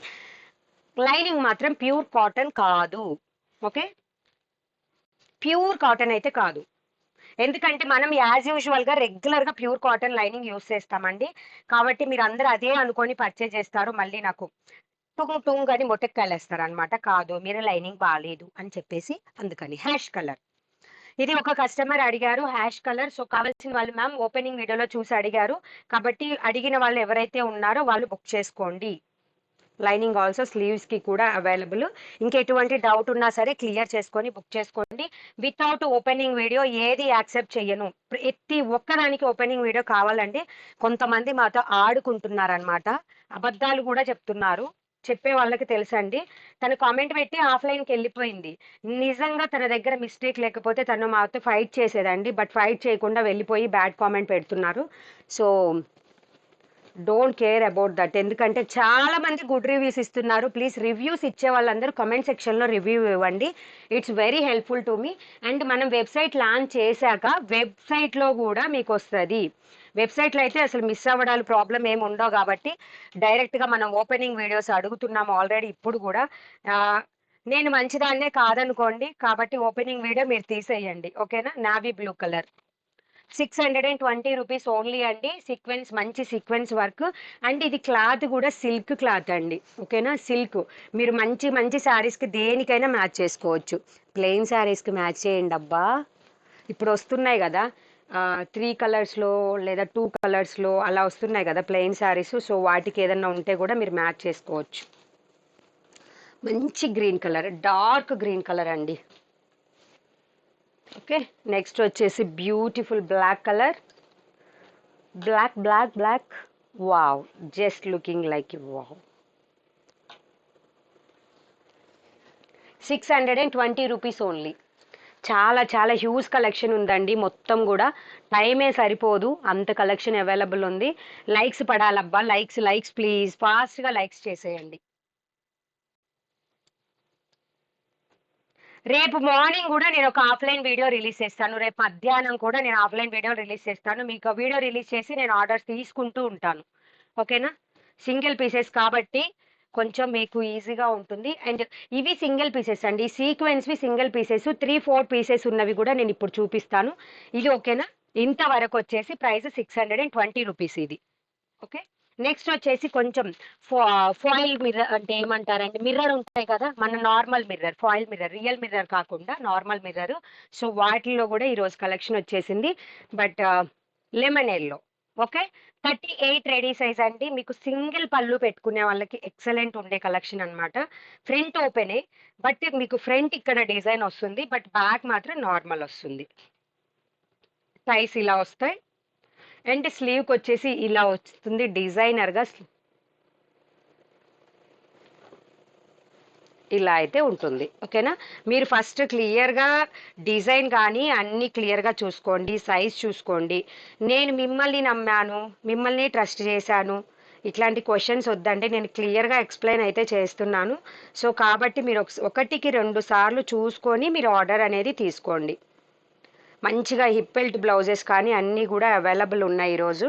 లైనింగ్ మాత్రం ప్యూర్ కాటన్ కాదు. ఓకే, ప్యూర్ కాటన్ అయితే కాదు. ఎందుకంటే మనం యాజ్ యూజువల్గా రెగ్యులర్గా ప్యూర్ కాటన్ లైనింగ్ యూస్ చేస్తామండి. కాబట్టి మీరు అందరూ అదే అనుకొని పర్చేజ్ చేస్తారు. మళ్ళీ నాకు టుంగ్ టుంగ్ అని మొట్టెక్కాయలు వేస్తారు అనమాట. కాదు, మీరు లైనింగ్ బాగాలేదు అని చెప్పేసి అందుకని. హ్యాష్ కలర్, ఇది ఒక కస్టమర్ అడిగారు హ్యాష్ కలర్. సో కావాల్సిన వాళ్ళు మ్యామ్ ఓపెనింగ్ వీడియోలో చూసి అడిగారు కాబట్టి అడిగిన వాళ్ళు ఎవరైతే ఉన్నారో వాళ్ళు బుక్ చేసుకోండి. లైనింగ్ ఆల్సో స్లీవ్స్కి కూడా అవైలబుల్. ఇంకెటువంటి డౌట్ ఉన్నా సరే క్లియర్ చేసుకొని బుక్ చేసుకోండి. వితౌట్ ఓపెనింగ్ వీడియో ఏది యాక్సెప్ట్ చెయ్యను. ప్రతి ఒక్కదానికి ఓపెనింగ్ వీడియో కావాలండి. కొంతమంది మాతో ఆడుకుంటున్నారనమాట, అబద్ధాలు కూడా చెప్తున్నారు. చెప్పే వాళ్ళకి తెలుసండి. తను కామెంట్ పెట్టి ఆఫ్లైన్కి వెళ్ళిపోయింది. నిజంగా తన దగ్గర మిస్టేక్ లేకపోతే తను మాతో ఫైట్ చేసేదండి. బట్ ఫైట్ చేయకుండా వెళ్ళిపోయి బ్యాడ్ కామెంట్ పెడుతున్నారు. So don't care about that. ఎందుకంటే చాలా మంది గుడ్ రివ్యూస్ ఇస్తున్నారు. ప్లీజ్ రివ్యూస్ ఇచ్చే వాళ్ళందరూ కమెంట్ సెక్షన్లో రివ్యూ ఇవ్వండి. It's very helpful to me. And మనం వెబ్సైట్ లాంచ్ చేశాక వెబ్సైట్లో కూడా మీకు వస్తుంది. వెబ్సైట్లో అయితే అసలు మిస్ అవ్వడాలు ప్రాబ్లం ఏమి ఉండవు కాబట్టి డైరెక్ట్గా మనం ఓపెనింగ్ వీడియోస్ అడుగుతున్నాము ఆల్రెడీ. ఇప్పుడు కూడా నేను మంచిదాన్నే కాదనుకోండి కాబట్టి ఓపెనింగ్ వీడియో మీరు తీసేయండి. ఓకేనా, navy blue colour. 620 rupees only అండి. సీక్వెన్స్, మంచి సీక్వెన్స్ వర్క్. అండ్ ఇది క్లాత్ కూడా సిల్క్ క్లాత్ అండి. ఓకేనా, సిల్క్. మీరు మంచి మంచి శారీస్కి దేనికైనా మ్యాచ్ చేసుకోవచ్చు. ప్లెయిన్ శారీస్కి మ్యాచ్ చేయండి అబ్బా. ఇప్పుడు వస్తున్నాయి కదా 3 కలర్స్లో లేదా 2 కలర్స్లో అలా వస్తున్నాయి కదా ప్లెయిన్ శారీస్. సో వాటికి ఏదన్నా ఉంటే కూడా మీరు మ్యాచ్ చేసుకోవచ్చు. మంచి green colour, dark green colour అండి. ఓకే, నెక్స్ట్ వచ్చేసి beautiful black colour. Black black black, wow, just looking like wow. 620 rupees only. చాలా చాలా హ్యూజ్ కలెక్షన్ ఉందండి. మొత్తం కూడా టైమే సరిపోదు, అంత కలెక్షన్ అవైలబుల్ ఉంది. లైక్స్ పడాలబ్బా, లైక్స్ లైక్స్ ప్లీజ్, ఫాస్ట్గా లైక్స్ చేసేయండి. రేపు మార్నింగ్ కూడా నేను ఒక ఆఫ్లైన్ వీడియో రిలీజ్ చేస్తాను. రేపు మధ్యాహ్నం కూడా నేను ఆఫ్లైన్ వీడియో రిలీజ్ చేస్తాను. మీకు ఆ వీడియో రిలీజ్ చేసి నేను ఆర్డర్స్ తీసుకుంటూ ఉంటాను. ఓకేనా? సింగిల్ పీసెస్ కాబట్టి కొంచెం మీకు ఈజీగా ఉంటుంది. అండ్ ఇవి సింగిల్ పీసెస్ అండి, సీక్వెన్స్వి సింగిల్ పీసెస్, 3-4 పీసెస్ ఉన్నవి కూడా నేను ఇప్పుడు చూపిస్తాను. ఇది ఓకేనా? ఇంతవరకు వచ్చేసి ప్రైస్ 620 రూపీస్ ఇది. ఓకే. నెక్స్ట్ వచ్చేసి కొంచెం ఫాయిల్ మిర్రర్ అంటే ఏమంటారంటే, మిర్రర్ ఉంటాయి కదా, మన normal mirror, foil mirror, real mirror కాకుండా నార్మల్ మిర్రర్. సో వాటిల్లో కూడా ఈరోజు కలెక్షన్ వచ్చేసింది, but lemon yellow. Okay. 38 ready size అండి. మీకు సింగిల్ పళ్ళు పెట్టుకునే వాళ్ళకి ఎక్సలెంట్ ఉండే కలెక్షన్ అన్నమాట. ఫ్రంట్ ఓపెనే, బట్ మీకు ఫ్రంట్ ఇక్కడ డిజైన్ వస్తుంది, బట్ బ్యాక్ మాత్రం నార్మల్ వస్తుంది. టైస్ ఇలా వస్తాయి. అండ్ స్లీవ్కి వచ్చేసి ఇలా వస్తుంది డిజైనర్గా, ఇలా అయితే ఉంటుంది. ఓకేనా? మీరు ఫస్ట్ క్లియర్గా డిజైన్ కానీ అన్నీ క్లియర్గా చూసుకోండి, సైజ్ చూసుకోండి. నేను మిమ్మల్ని నమ్మాను, మిమ్మల్ని ట్రస్ట్ చేశాను, ఇట్లాంటి క్వశ్చన్స్ వద్దంటే నేను క్లియర్గా ఎక్స్ప్లెయిన్ అయితే చేస్తున్నాను. సో కాబట్టి మీరు ఒకటికి 2 సార్లు చూసుకొని మీరు ఆర్డర్ అనేది తీసుకోండి. మంచిగా హిప్ బెల్ట్ బ్లౌజెస్ కానీ అన్నీ కూడా అవైలబుల్ ఉన్నాయి ఈరోజు.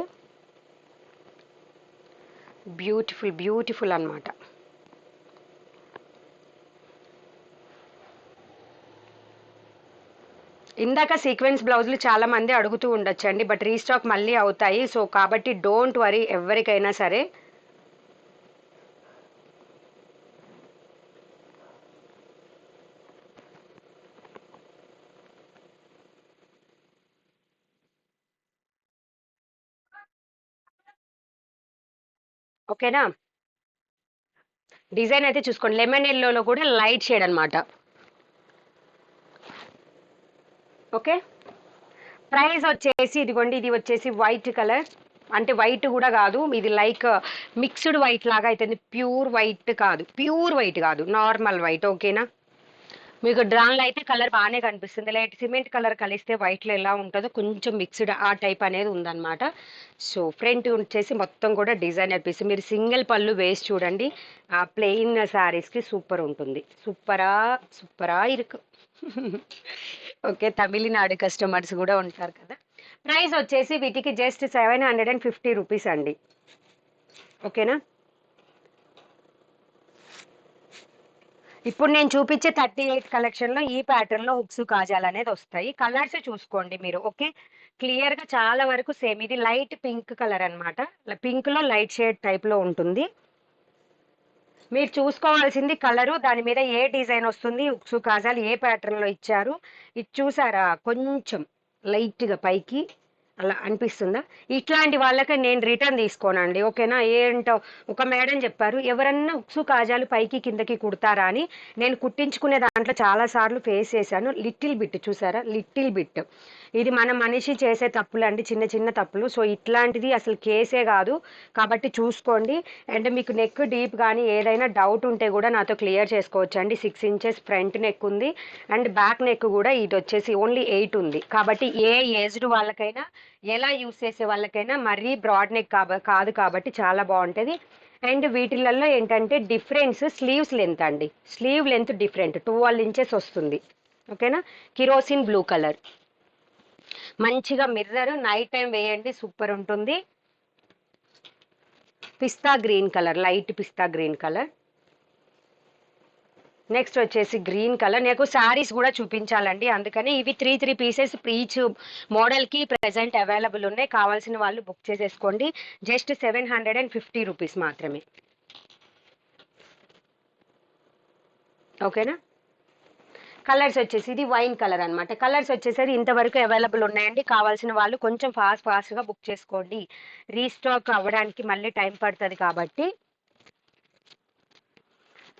బ్యూటిఫుల్ బ్యూటిఫుల్ అన్నమాట. ఇందాక సీక్వెన్స్ బ్లౌజులు చాలా మంది అడుగుతూ ఉండొచ్చండి, బట్ రీస్టాక్ మళ్ళీ అవుతాయి. సో కాబట్టి డోంట్ వరీ ఎవరికైనా సరే. ఓకేనా? డిజైన్ అయితే చూసుకోండి, లెమన్ ఎల్లోలో కూడా లైట్ షేడ్ అన్నమాట. ఓకే. ప్రైస్ వచ్చేసి ఇదిగోండి, ఇది వచ్చేసి వైట్ కలర్, అంటే వైట్ కూడా కాదు, ఇది లైక్ మిక్స్డ్ వైట్ లాగా అవుతుంది. ప్యూర్ వైట్ కాదు, నార్మల్ వైట్. ఓకేనా? మీకు డ్రాన్లో అయితే కలర్ బాగానే కనిపిస్తుంది, లైట్ సిమెంట్ కలర్ కలిస్తే వైట్లో ఎలా ఉంటుందో కొంచెం మిక్స్డ్ ఆ టైప్ అనేది ఉందన్నమాట. సో ఫ్రంట్ వచ్చేసి మొత్తం కూడా డిజైనర్ పీస్. మీరు సింగిల్ పళ్ళు వేసి చూడండి, ఆ ప్లెయిన్ శారీస్కి సూపర్ ఉంటుంది. సూపరా సూపరా ఇరుకు. ఓకే, తమిళనాడు కస్టమర్స్ కూడా ఉంటారు కదా. ప్రైస్ వచ్చేసి వీటికి జస్ట్ 750 రూపీస్ అండి. ఓకేనా? ఇప్పుడు నేను చూపించే 38 కలెక్షన్లో ఈ ప్యాటర్న్లో హుక్స్ కాజాలు అనేది వస్తాయి. కలర్స్ చూసుకోండి మీరు. ఓకే. క్లియర్గా చాలా వరకు సేమ్. ఇది లైట్ పింక్ కలర్ అనమాట, పింక్లో లైట్ షేడ్ టైప్లో ఉంటుంది. మీరు చూసుకోవాల్సింది కలరు, దాని మీద ఏ డిజైన్ వస్తుంది, హుక్స్ కాజాలు ఏ ప్యాటర్న్లో ఇచ్చారు. ఇది చూసారా, కొంచెం లైట్గా పైకి అలా అనిపిస్తుందా? ఇట్లాంటి వాళ్ళకి నేను రిటర్న్ తీసుకోనండి. ఓకేనా? ఏంటో ఒక మేడం చెప్పారు, ఎవరన్నా ఉక్సు కాజాలు పైకి కిందకి కుడతారా అని. నేను కుట్టించుకునే దాంట్లో చాలా సార్లు ఫేస్ చేశాను. లిటిల్ బిట్ చూసారా, లిటిల్ బిట్. ఇది మన మనిషి చేసే తప్పులు అండి, చిన్న చిన్న తప్పులు. సో ఇట్లాంటిది అసలు కేసే కాదు, కాబట్టి చూసుకోండి. అండ్ మీకు నెక్ డీప్ కానీ ఏదైనా డౌట్ ఉంటే కూడా నాతో క్లియర్ చేసుకోవచ్చు అండి. 6 ఇంచెస్ ఫ్రంట్ నెక్ ఉంది, అండ్ బ్యాక్ నెక్ కూడా ఇది వచ్చేసి ఓన్లీ 8 ఉంది. కాబట్టి ఏ ఏజ్డ్ వాళ్ళకైనా, ఎలా యూస్ చేసే వాళ్ళకైనా మరీ బ్రాడ్ నెక్ కాదు కాబట్టి చాలా బాగుంటుంది. అండ్ వీటిలలో ఏంటంటే డిఫరెన్స్ స్లీవ్స్ లెంత్ అండి, స్లీవ్ లెంత్ డిఫరెంట్ 12 ఇంచెస్ వస్తుంది. ఓకేనా? కిరోసిన్ బ్లూ కలర్, మంచిగా మిర్రర్, నైట్ టైం వేయండి సూపర్ ఉంటుంది. పిస్తా గ్రీన్ కలర్, లైట్ పిస్తా గ్రీన్ కలర్. నెక్స్ట్ వచ్చేసి గ్రీన్ కలర్. నాకు శారీస్ కూడా చూపించాలండి, అందుకని ఇవి 3 పీసెస్ ఈచ్ మోడల్కి ప్రెజెంట్ అవైలబుల్ ఉన్నాయి. కావాల్సిన వాళ్ళు బుక్ చేసేసుకోండి. జస్ట్ 750 రూపీస్ మాత్రమే. ఓకేనా? కలర్స్ వచ్చేసి ఇది వైన్ కలర్ అనమాట. కలర్స్ వచ్చేసరి ఇంతవరకు అవైలబుల్ ఉన్నాయండి. కావాల్సిన వాళ్ళు కొంచెం ఫాస్ట్గా బుక్ చేసుకోండి, రీస్టాక్ అవ్వడానికి మళ్ళీ టైం పడుతుంది కాబట్టి.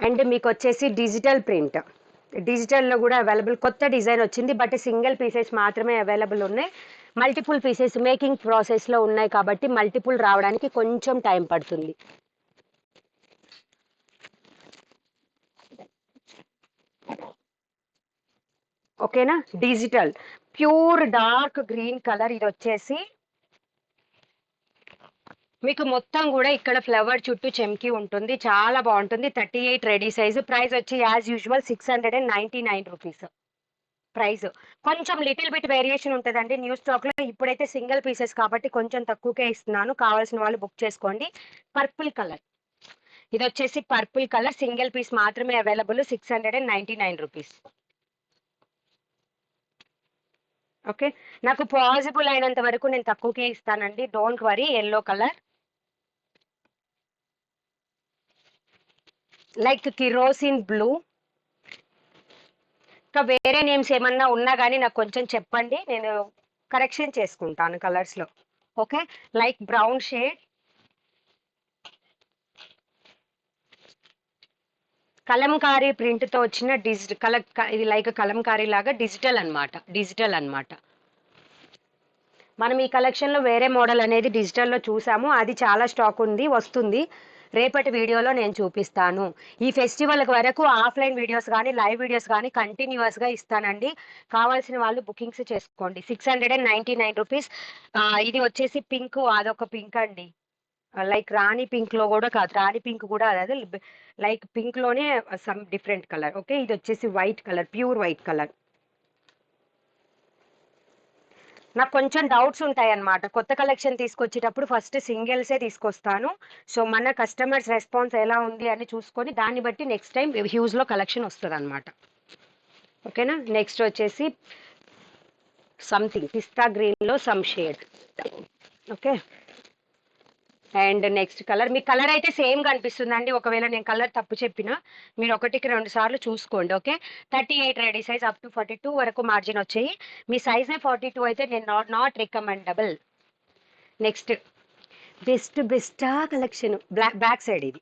అండ్ మీకు వచ్చేసి డిజిటల్ ప్రింట్, డిజిటల్లో కూడా అవైలబుల్, కొత్త డిజైన్ వచ్చింది, బట్ సింగిల్ పీసెస్ మాత్రమే అవైలబుల్ ఉన్నాయి. మల్టిపుల్ పీసెస్ మేకింగ్ ప్రాసెస్లో ఉన్నాయి కాబట్టి మల్టిపుల్ రావడానికి కొంచెం టైం పడుతుంది. ఓకేనా. Digital pure dark green colour. ఇది వచ్చేసి మీకు మొత్తం కూడా ఇక్కడ ఫ్లవర్ చుట్టూ చెమ్కి ఉంటుంది, చాలా బాగుంటుంది. 38 రెడీ సైజు. ప్రైస్ వచ్చి యాజ్ యూజువల్ 699 రూపీస్ ప్రైస్. కొంచెం లిటిల్ బిట్ వేరియేషన్ ఉంటుందండి న్యూ స్టాక్ లో. ఇప్పుడైతే సింగిల్ పీసెస్ కాబట్టి కొంచెం తక్కువకే ఇస్తున్నాను, కావాల్సిన వాళ్ళు బుక్ చేసుకోండి. Purple colour. ఇది వచ్చేసి పర్పుల్ కలర్, సింగిల్ పీస్ మాత్రమే అవైలబుల్, 699 రూపీస్. ఓకే, నాకు పాసిబుల్ అయినంత వరకు నేను తక్కువకే ఇస్తానండి, don't worry. Yellow colour like kerosene blue. ఇంకా వేరే నేమ్స్ ఏమన్నా ఉన్నా కానీ నాకు కొంచెం చెప్పండి, నేను కరెక్షన్ చేసుకుంటాను కలర్స్ లో. Okay, like brown shade, Kalamkari print తో వచ్చిన ఇది లైక్ కలంకారీ లాగా డిజిటల్ అన్నమాట. మనం ఈ కలెక్షన్ లో వేరే మోడల్ అనేది డిజిటల్లో చూసాము, అది చాలా స్టాక్ వస్తుంది. రేపటి వీడియోలో నేను చూపిస్తాను. ఈ ఫెస్టివల్ వరకు ఆఫ్లైన్ వీడియోస్ కానీ లైవ్ వీడియోస్ కానీ కంటిన్యూస్ గా ఇస్తానండి. కావాల్సిన వాళ్ళు బుకింగ్స్ చేసుకోండి. 699 రూపీస్. ఇది వచ్చేసి పింక్, అదొక పింక్ అండి. లైక్ రాణి పింక్ లో కూడా కాదు, రాణి పింక్ కూడా అదే లైక్ పింక్ లోనే సమ్ డిఫరెంట్ కలర్. ఓకే, ఇది వచ్చేసి white colour, pure white colour. నాకు కొంచెం డౌట్స్ ఉంటాయి అన్నమాట, కొత్త కలెక్షన్ తీసుకొచ్చేటప్పుడు ఫస్ట్ సింగిల్సే తీసుకొస్తాను. సో మన కస్టమర్స్ రెస్పాన్స్ ఎలా ఉంది అని చూసుకొని దాన్ని బట్టి నెక్స్ట్ టైం హ్యూజ్ లో కలెక్షన్ వస్తుంది అనమాట. ఓకేనా. నెక్స్ట్ వచ్చేసి సంథింగ్ పిస్తా గ్రీన్ లో some shade. Okay, and next colour. Me colour అయితే సేమ్ కనిపిస్తుందండి, ఒకవేళ నేను కలర్ తప్పు చెప్పినా మీరు 1-2 సార్లు చూసుకోండి. Okay, 38 ready size up to 42 వరకు మార్జిన్ వచ్చాయి. మీ సైజే 42 అయితే నేను నాట్ రికమెండబుల్. నెక్స్ట్ బెస్టా కలెక్షన్, బ్యాక్ సైడ్ ఇది.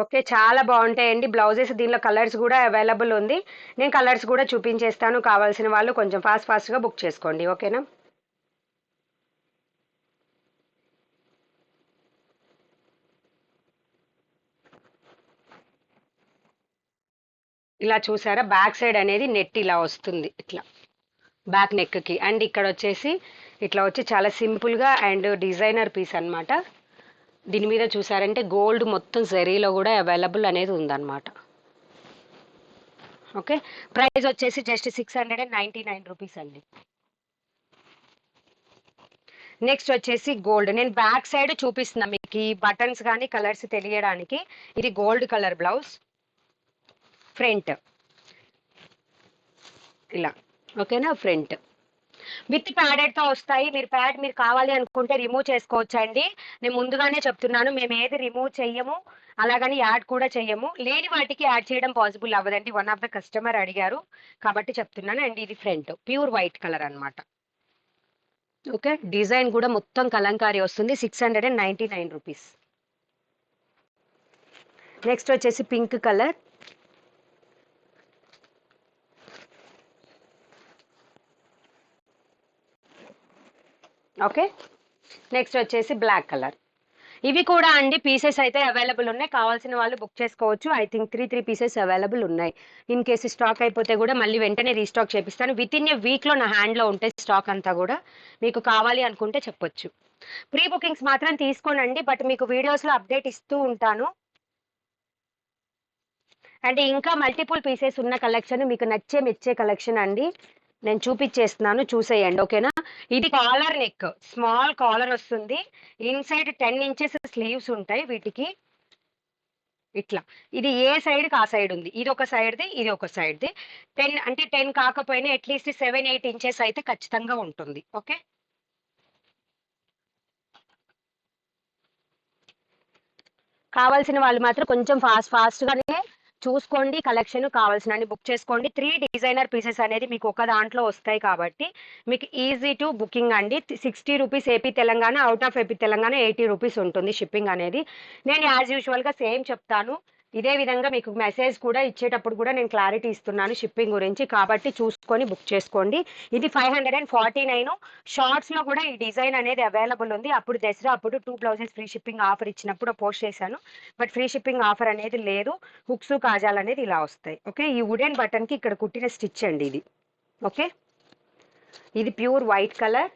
ఓకే, చాలా బాగుంటాయండి బ్లౌజెస్. దీనిలో కలర్స్ కూడా అవైలబుల్ ఉంది, నేను కలర్స్ కూడా చూపించేస్తాను. కావాల్సిన వాళ్ళు కొంచెం ఫాస్ట్గా బుక్ చేసుకోండి. ఓకేనా. ఇలా చూసారా, బ్యాక్ సైడ్ అనేది నెట్ ఇలా వస్తుంది, ఇట్లా బ్యాక్ నెక్కి. అండ్ ఇక్కడ వచ్చేసి ఇట్లా వచ్చి చాలా సింపుల్గా అండ్ డిజైనర్ పీస్ అన్నమాట. దీని మీద చూసారంటే గోల్డ్ మొత్తం జరీలో కూడా అవైలబుల్ అనేది ఉందన్నమాట. ఓకే, ప్రైస్ వచ్చేసి జస్ట్ 699 రూపీస్ అండి. నెక్స్ట్ వచ్చేసి గోల్డ్. నేను బ్యాక్ సైడ్ చూపిస్తున్నా మీకు ఈ బటన్స్ కానీ కలర్స్ తెలియడానికి. ఇది గోల్డ్ కలర్ బ్లౌజ్, ఫ్రంట్ ఇలా. ఓకేనా, ఫ్రంట్ విత్ ప్యాడెడ్ తో వస్తాయి. మీరు కావాలి అనుకుంటే రిమూవ్ చేసుకోవచ్చండి. నేను ముందుగానే చెప్తున్నాను, మేము ఏది రిమూవ్ చెయ్యము, అలాగని యాడ్ కూడా చెయ్యము. లేని వాటికి యాడ్ చేయడం పాసిబుల్ అవ్వదండి, వన్ ఆఫ్ ద కస్టమర్ అడిగారు కాబట్టి చెప్తున్నాను. అండ్ ఇది ఫ్రంట్ ప్యూర్ వైట్ కలర్ అన్నమాట. ఓకే, డిజైన్ కూడా మొత్తం కలంకారీ వస్తుంది, 699 రూపీస్. నెక్స్ట్ వచ్చేసి పింక్ కలర్. ఓకే, నెక్స్ట్ వచ్చేసి బ్లాక్ కలర్. ఇవి కూడా అండి పీసెస్ అయితే అవైలబుల్ ఉన్నాయి, కావాల్సిన వాళ్ళు బుక్ చేసుకోవచ్చు. I think three pieces available ఉన్నాయి. ఇన్ కేసు స్టాక్ అయిపోతే కూడా మళ్ళీ వెంటనే రీస్టాక్ చేపిస్తాను. విత్ ఇన్ ఏ వీక్లో నా హ్యాండ్లో ఉంటే స్టాక్ అంతా కూడా, మీకు కావాలి అనుకుంటే చెప్పొచ్చు. ప్రీ బుకింగ్స్ మాత్రం తీసుకోనండి, బట్ మీకు వీడియోస్లో అప్డేట్ ఇస్తూ ఉంటాను. అండ్ ఇంకా మల్టిపుల్ పీసెస్ ఉన్న కలెక్షన్, మీకు నచ్చే మెచ్చే కలెక్షన్ అండి నేను చూపించేస్తున్నాను, చూసేయండి. ఓకేనా. ఇది కాలర్ నెక్, స్మాల్ కాలర్ వస్తుంది, ఇన్సైడ్ 10 ఇంచెస్ స్లీవ్స్ ఉంటాయి వీటికి. ఇట్లా ఇది ఏ సైడ్కి ఆ సైడ్ ఉంది, ఇది ఒక సైడ్ది ఇది ఒక సైడ్ది. 10 అంటే 10 కాకపోయినా అట్లీస్ట్ 7-8 ఇంచెస్ అయితే ఖచ్చితంగా ఉంటుంది. ఓకే, కావాల్సిన వాళ్ళు మాత్రం కొంచెం ఫాస్ట్గానే చూసుకోండి, కలెక్షన్ కావాల్సినన్ని బుక్ చేసుకోండి. 3 డిజైనర్ పీసెస్ అనేది మీకు ఒక దాంట్లో వస్తాయి కాబట్టి మీకు ఈజీ టు బుకింగ్ అండి. 60 rupees AP Telangana, out of AP Telangana 80 rupees ఉంటుంది షిప్పింగ్ అనేది. నేను యాజ్ యూజువల్గా సేమ్ చెప్తాను. ఇదే విధంగా మీకు మెసేజ్ కూడా ఇచ్చేటప్పుడు కూడా నేను క్లారిటీ ఇస్తున్నాను షిప్పింగ్ గురించి, కాబట్టి చూసుకొని బుక్ చేసుకోండి. ఇది 549. షార్ట్స్లో కూడా ఈ డిజైన్ అనేది అవైలబుల్ ఉంది. అప్పుడు దసరా అప్పుడు 2 బ్లౌజెస్ ఫ్రీ షిప్పింగ్ ఆఫర్ ఇచ్చినప్పుడు పోస్ట్ చేశాను. బట్ ఫ్రీ షిప్పింగ్ ఆఫర్ అనేది లేదు. హుక్స్ కాజాలు అనేది ఇలా వస్తాయి. ఓకే, ఈ వుడెన్ బటన్కి ఇక్కడ కుట్టిన స్టిచ్ అండి ఇది. ఓకే, ఇది ప్యూర్ వైట్ కలర్.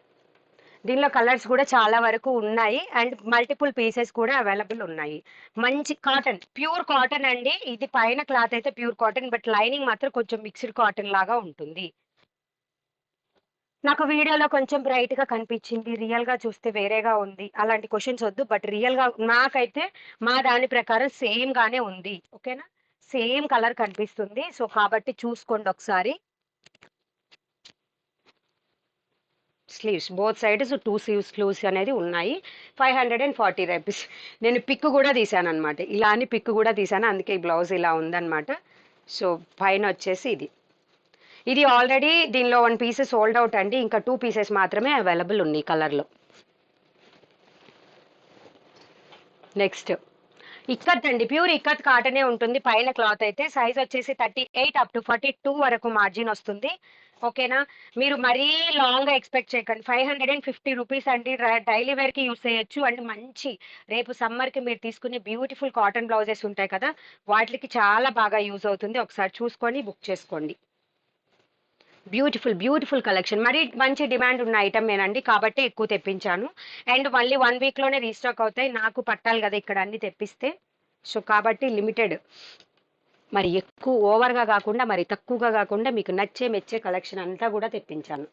దీనిలో కలర్స్ కూడా చాలా వరకు ఉన్నాయి అండ్ మల్టిపుల్ పీసెస్ కూడా అవైలబుల్ ఉన్నాయి. మంచి కాటన్, ప్యూర్ కాటన్ అండి. ఇది పైన క్లాత్ అయితే ప్యూర్ కాటన్, బట్ లైనింగ్ మాత్రం కొంచెం మిక్స్డ్ కాటన్ లాగా ఉంటుంది. నాకు వీడియోలో కొంచెం బ్రైట్ గా కనిపించింది, రియల్ గా చూస్తే వేరేగా ఉంది. అలాంటి క్వశ్చన్స్ వద్దు, బట్ రియల్ గా నాకైతే మా దాని ప్రకారం సేమ్ గానే ఉంది. ఓకేనా, సేమ్ కలర్ కనిపిస్తుంది. సో కాబట్టి చూసుకోండి ఒకసారి. స్లీవ్స్ బోత్ సైడ్స్ 2 స్లీవ్స్ అనేది ఉన్నాయి. 540 రూపీస్. నేను పిక్ కూడా తీసాను అనమాట, ఇలా అని పిక్ కూడా తీసాను, అందుకే ఈ బ్లౌజ్ ఇలా ఉందన్నమాట. సో పైన వచ్చేసి ఇది ఆల్రెడీ దీనిలో 1 పీస్ సోల్డ్ అవుట్ అండి. ఇంకా 2 పీసెస్ మాత్రమే అవైలబుల్ ఉన్నాయి కలర్లో. నెక్స్ట్ ఇక్కత్ అండి, ప్యూర్ ఇక్కత్ కాటనే ఉంటుంది పైన క్లాత్ అయితే. సైజ్ వచ్చేసి 38 అప్ టు 42 వరకు మార్జిన్ వస్తుంది. ఓకేనా, మీరు మరీ లాంగ్ గా ఎక్స్పెక్ట్ చేయకండి. 550 రూపీస్ అండి, డైలీ వేర్ కి యూస్ చేయొచ్చు. అండ్ మంచి రేపు సమ్మర్ కి మీరు తీసుకునే బ్యూటిఫుల్ కాటన్ బ్లౌజెస్ ఉంటాయి కదా, వాటికి చాలా బాగా యూజ్ అవుతుంది. ఒకసారి చూసుకొని బుక్ చేసుకోండి. బ్యూటిఫుల్ బ్యూటిఫుల్ కలెక్షన్, మరి మంచి డిమాండ్ ఉన్న ఐటమేనండి, కాబట్టి ఎక్కువ తెప్పించాను. అండ్ మళ్ళీ 1 వీక్లోనే రీస్టాక్ అవుతాయి. నాకు పట్టాలి కదా ఇక్కడ అన్ని తెప్పిస్తే. సో కాబట్టి లిమిటెడ్, మరి ఎక్కువ ఓవర్గా కాకుండా మరి తక్కువగా కాకుండా మీకు నచ్చే మెచ్చే కలెక్షన్ అంతా కూడా తెప్పించాను.